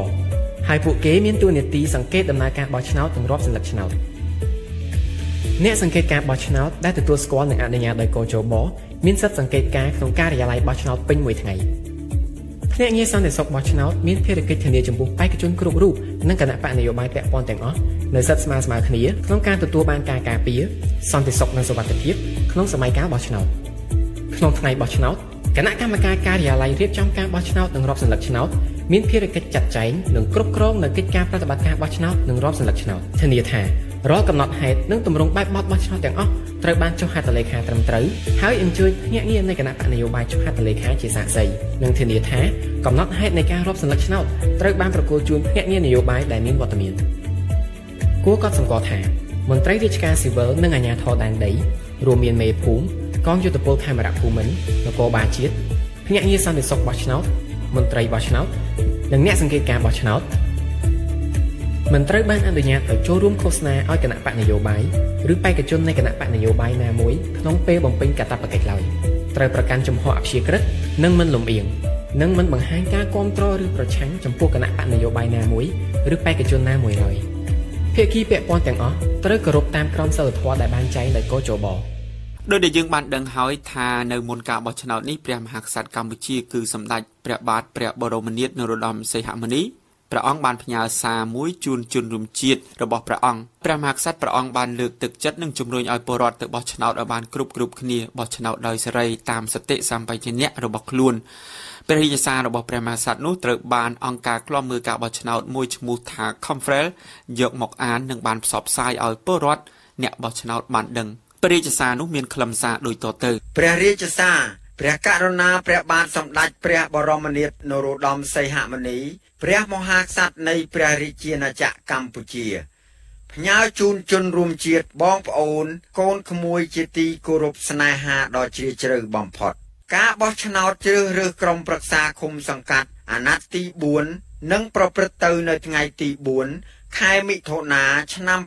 ហើយពួកគេមានតួនាទីសង្កេតដំណើរការបោះឆ្នោតនិងរាប់សន្លឹកឆ្នោតអ្នកសង្កេតការបោះឆ្នោតដែលទទួលស្គាល់និងអនុញ្ញាតដោយកជបមានសិទ្ធិសង្កេតការក្នុងការិយាល័យបោះឆ្នោតពេញមួយថ្ងៃភ្នាក់ងារសន្តិសុខបោះឆ្នោតមានភារកិច្ចធានាចំពោះបេក្ខជនគ្រប់រូបនិងគណៈបកនយោបាយពាក់ព័ន្ធទាំងអស់នៅសិទ្ធិស្មើៗគ្នាក្នុងការទទួលបានការការពារសន្តិសុខនិងសុវត្ថិភាពក្នុងសម័យកាលបោះឆ្នោតក្នុងថ្ងៃបោះឆ្នោតគណៈកម្មការការិយាល័យរៀបចំការបោះឆ្នោតនិងរាប់សន្លឹកឆ្នោតមានភារកិច្ចចាត់ចែងនិងគ្រប់គ្រងនៅកិច្ចការប្រតិបត្តិការបោះឆ្នោតនិងរាប់សន្លឹកឆ្នោតធានាថារាល់កំណត់ហេតុនិងទម្រង់បែបបទបោះឆ្នោតទាំងអស់ត្រូវបានចុះហត្ថលេខាត្រឹមត្រូវហើយអញ្ជើញភ្នាក់ងារនៃគណៈបកនយោបាយចុះហត្ថលេខាជាសាក្សីនិងធានាថាកំណត់ហេតុនៃការរាប់សន្លឹកឆ្នោតត្រូវបានប្រគល់ជូនភ្នាក់ងារនយោបាយដែលមានវត្តមានគួរកត់សម្គាល់ថាមន្ត្រីរាជការស៊ីវិលនិងអាជ្ញាធរដែនដីរួមមានមេភូមិកងយុទ្ធពលខេមរៈភូមិន្ទនគរបាលជាតិភ្នាក់ងារសន្តិសុខបោះឆ្នោតមន្ត្រីបោះឆ្នោតនិងអ្នកសង្កេតការបោះឆ្នោតមិនត្រូវបានអនុញ្ញាតឲ្យចូលរួមឃោសនាឲ្យគណៈបកនយោបាយឬបេក្ខជននៃគណៈបកនយោបាយណាមួយក្នុងពេលបំពេញកាតព្វកិច្ចឡើយត្រូវប្រកាន់ជំហរអព្យាក្រឹតនិងមិនលំអៀងនិងមិនបង្ហាញការគាំទ្រឬប្រឆាំងចំពោះគណៈបកនយោបាយណាមួយឬបេក្ខជនណាមួយឡើយភាគីពាក់ព័ន្ធទាំងអស់ត្រូវគោរពតាមក្រមសីលធម៌ដែលបានចែងដោយកជបដោយដែលយើងបានដឹងហើយថានៅមុនការបោះឆ្នោតនេះព្រះមហាក្សត្រកម្ពុជាគឺសម្ដេចព្រះបាទព្រះបរមនាថនរោត្តមសីហមុនីព្រះអង្គបានផ្ញើសារមួយជូនជនរួមជាតិរបស់ព្រះអង្គព្រះមហាក្សត្រព្រះអង្គបានលើកទឹកចិត្តនិងជំរុញឲ្យពលរដ្ឋទៅបោះឆ្នោតឲ្យបានគ្រប់គ្នាបោះឆ្នោតដោយសេរីតាមសតិសម្បជញ្ញៈរបស់ខ្លួនព្រះរាជសាររបស់ព្រះមហាក្សត្រនោះត្រូវបានអង្គការឃ្លាំមើលការបោះឆ្នោតមួយឈ្មោះថា Confrel យកមកអាននិងបានផ្សព្វផ្សាយឲ្យពលរដ្ឋអ្នកបោះឆ្នោតបានដឹងព្រះរាជសារនោះមានខ្លឹមសារដូចតទៅព្រះរាជសារព្រះករុណាព្រះបាទសម្ដេចព្រះបរមនាថនរោត្តមសីហមុនីព្រះមហាក្សត្រនៃព្រះរាជាណាចក្រកម្ពុជាផ្ញើជូនជនរួមជាតិបងប្អូនកូនក្មួយជាទីគោរពស្នេហាដ៏ជ្រាលជ្រៅបំផុតការបោះឆ្នោតជ្រើសរើសក្រុមប្រឹក្សាឃុំសង្កាត់អាណត្តិទី4នឹងប្រព្រឹត្តទៅនៅថ្ងៃទី4ខែមិថុនាឆ្នាំ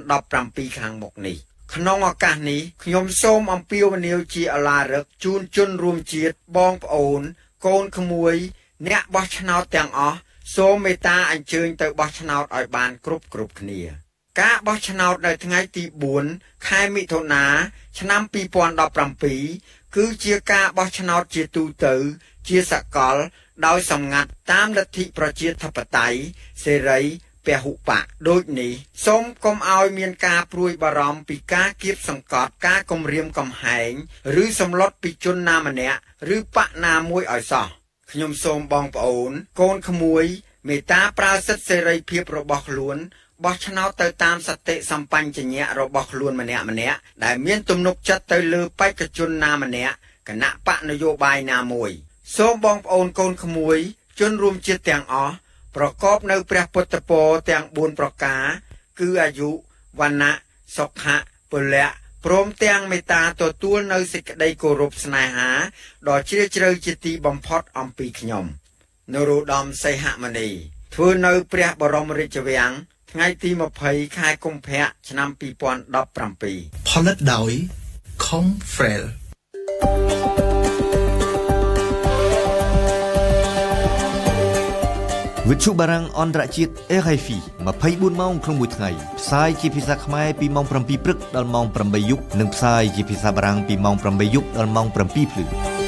2017ខាងមុខនេះក្នុងឱកាសនេះខ្ញុំសូមអំពាវនាវជាឧឡារិកជូនជនរួមជាតិបងប្អូនកូនក្មួយអ្នកបោះឆ្នោតទាំងអស់សូមមេត្តាអញ្ជើញទៅបោះឆ្នោតឲ្យបានគ្រប់គ្នាការបោះឆ្នោតនៅថ្ងៃទី4ខែមិថុនាឆ្នាំ2017គឺជាការបោះឆ្នោតជាទូទៅជាសកលដោយសម្ងាត់តាមលទ្ធិប្រជាធិបតេយ្យសេរីពហុបកដូចនេះសូមកុំឲ្យមានការព្រួយបារម្ភពីការគៀបសង្កត់ការគំរាមកំហែងឬសម្លុតពីជនណាម្នាក់ឬបកណាមួយឲ្យសោះខ្ញុំសូមបងប្អូនកូនក្មួយមេត្តាប្រើសិទ្ធិសេរីភាពរបស់ខ្លួនបោះឆ្នោតទៅតាមសតិសម្បញ្ញៈរបស់ខ្លួនម្នាក់ដែលមានទំនុកចិត្តទៅលើបេក្ខជនណាម្នាក់គណៈបកនយោបាយណាមួយ សូមបងប្អូនកូនក្មួយជនរួមជាតិទាំងអស់ប្រកបនៅព្រះពុទ្ធពរទាំង4ប្រការគឺអាយុវណ្ណៈសុខៈពលៈព្រមទាំងមេត្តាទទួលនៅសេចក្តីគោរពស្នេហាដ៏ជ្រាលជ្រៅជាទីបំផុតអំពីខ្ញុំនរោត្តមសីហមុនីធ្វើនៅព្រះបរមរាជវាំងថ្ងៃទី20ខែកុម្ភៈឆ្នាំ2017ផលិតដោយ Confrelវិទ្យុបារាំងអន្តរជាតិ RFI 24ម៉ោងក្នុងមួយថ្ងៃផ្សាយជាភាសាខ្មែរពីម៉ោង 7 ព្រឹកដល់ម៉ោង 8 យប់និងផ្សាយជាភាសាបារាំងពីម៉ោង 8 យប់ដល់ម៉ោង 7 ភ្លឺ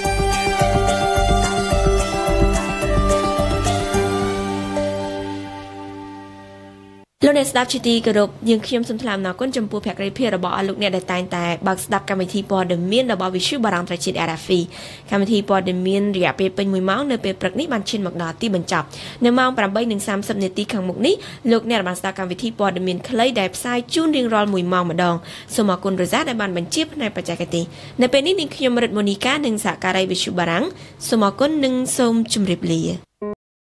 លោកអ្នកស្ដាប់ជាទីគោរពយើងខ្ញុំសូមថ្លែងអំណរគុណចំពោះភក្ដីភាពរបស់អស់លោកអ្នកដែលតែងតែបើកស្ដាប់កម្មវិធីព័ត៌មានរបស់វិទ្យុបារាំងត្រជាតិ RFI កម្មវិធីព័ត៌មានរយៈពេលពេញ1ម៉ោងនៅពេលព្រឹកនេះបានឈានមកដល់ទីបញ្ចប់នៅម៉ោង 8:30 នាទីខាងមុខនេះលោកអ្នកបានស្ដាប់កម្មវិធីព័ត៌មានខ្លីដែលផ្សាយជូនរៀងរាល់1ម៉ោងម្ដងសូមអរគុណរ៉ូសាដែលបានបញ្ជាផ្នែកបច្ចេកទេសនៅពេលនេះនាងខ្ញុំរិទ្ធមូនីកានិងសហការីវិទ្យុបារាំងសូមអរគុណនិងសូមជម្រាបលា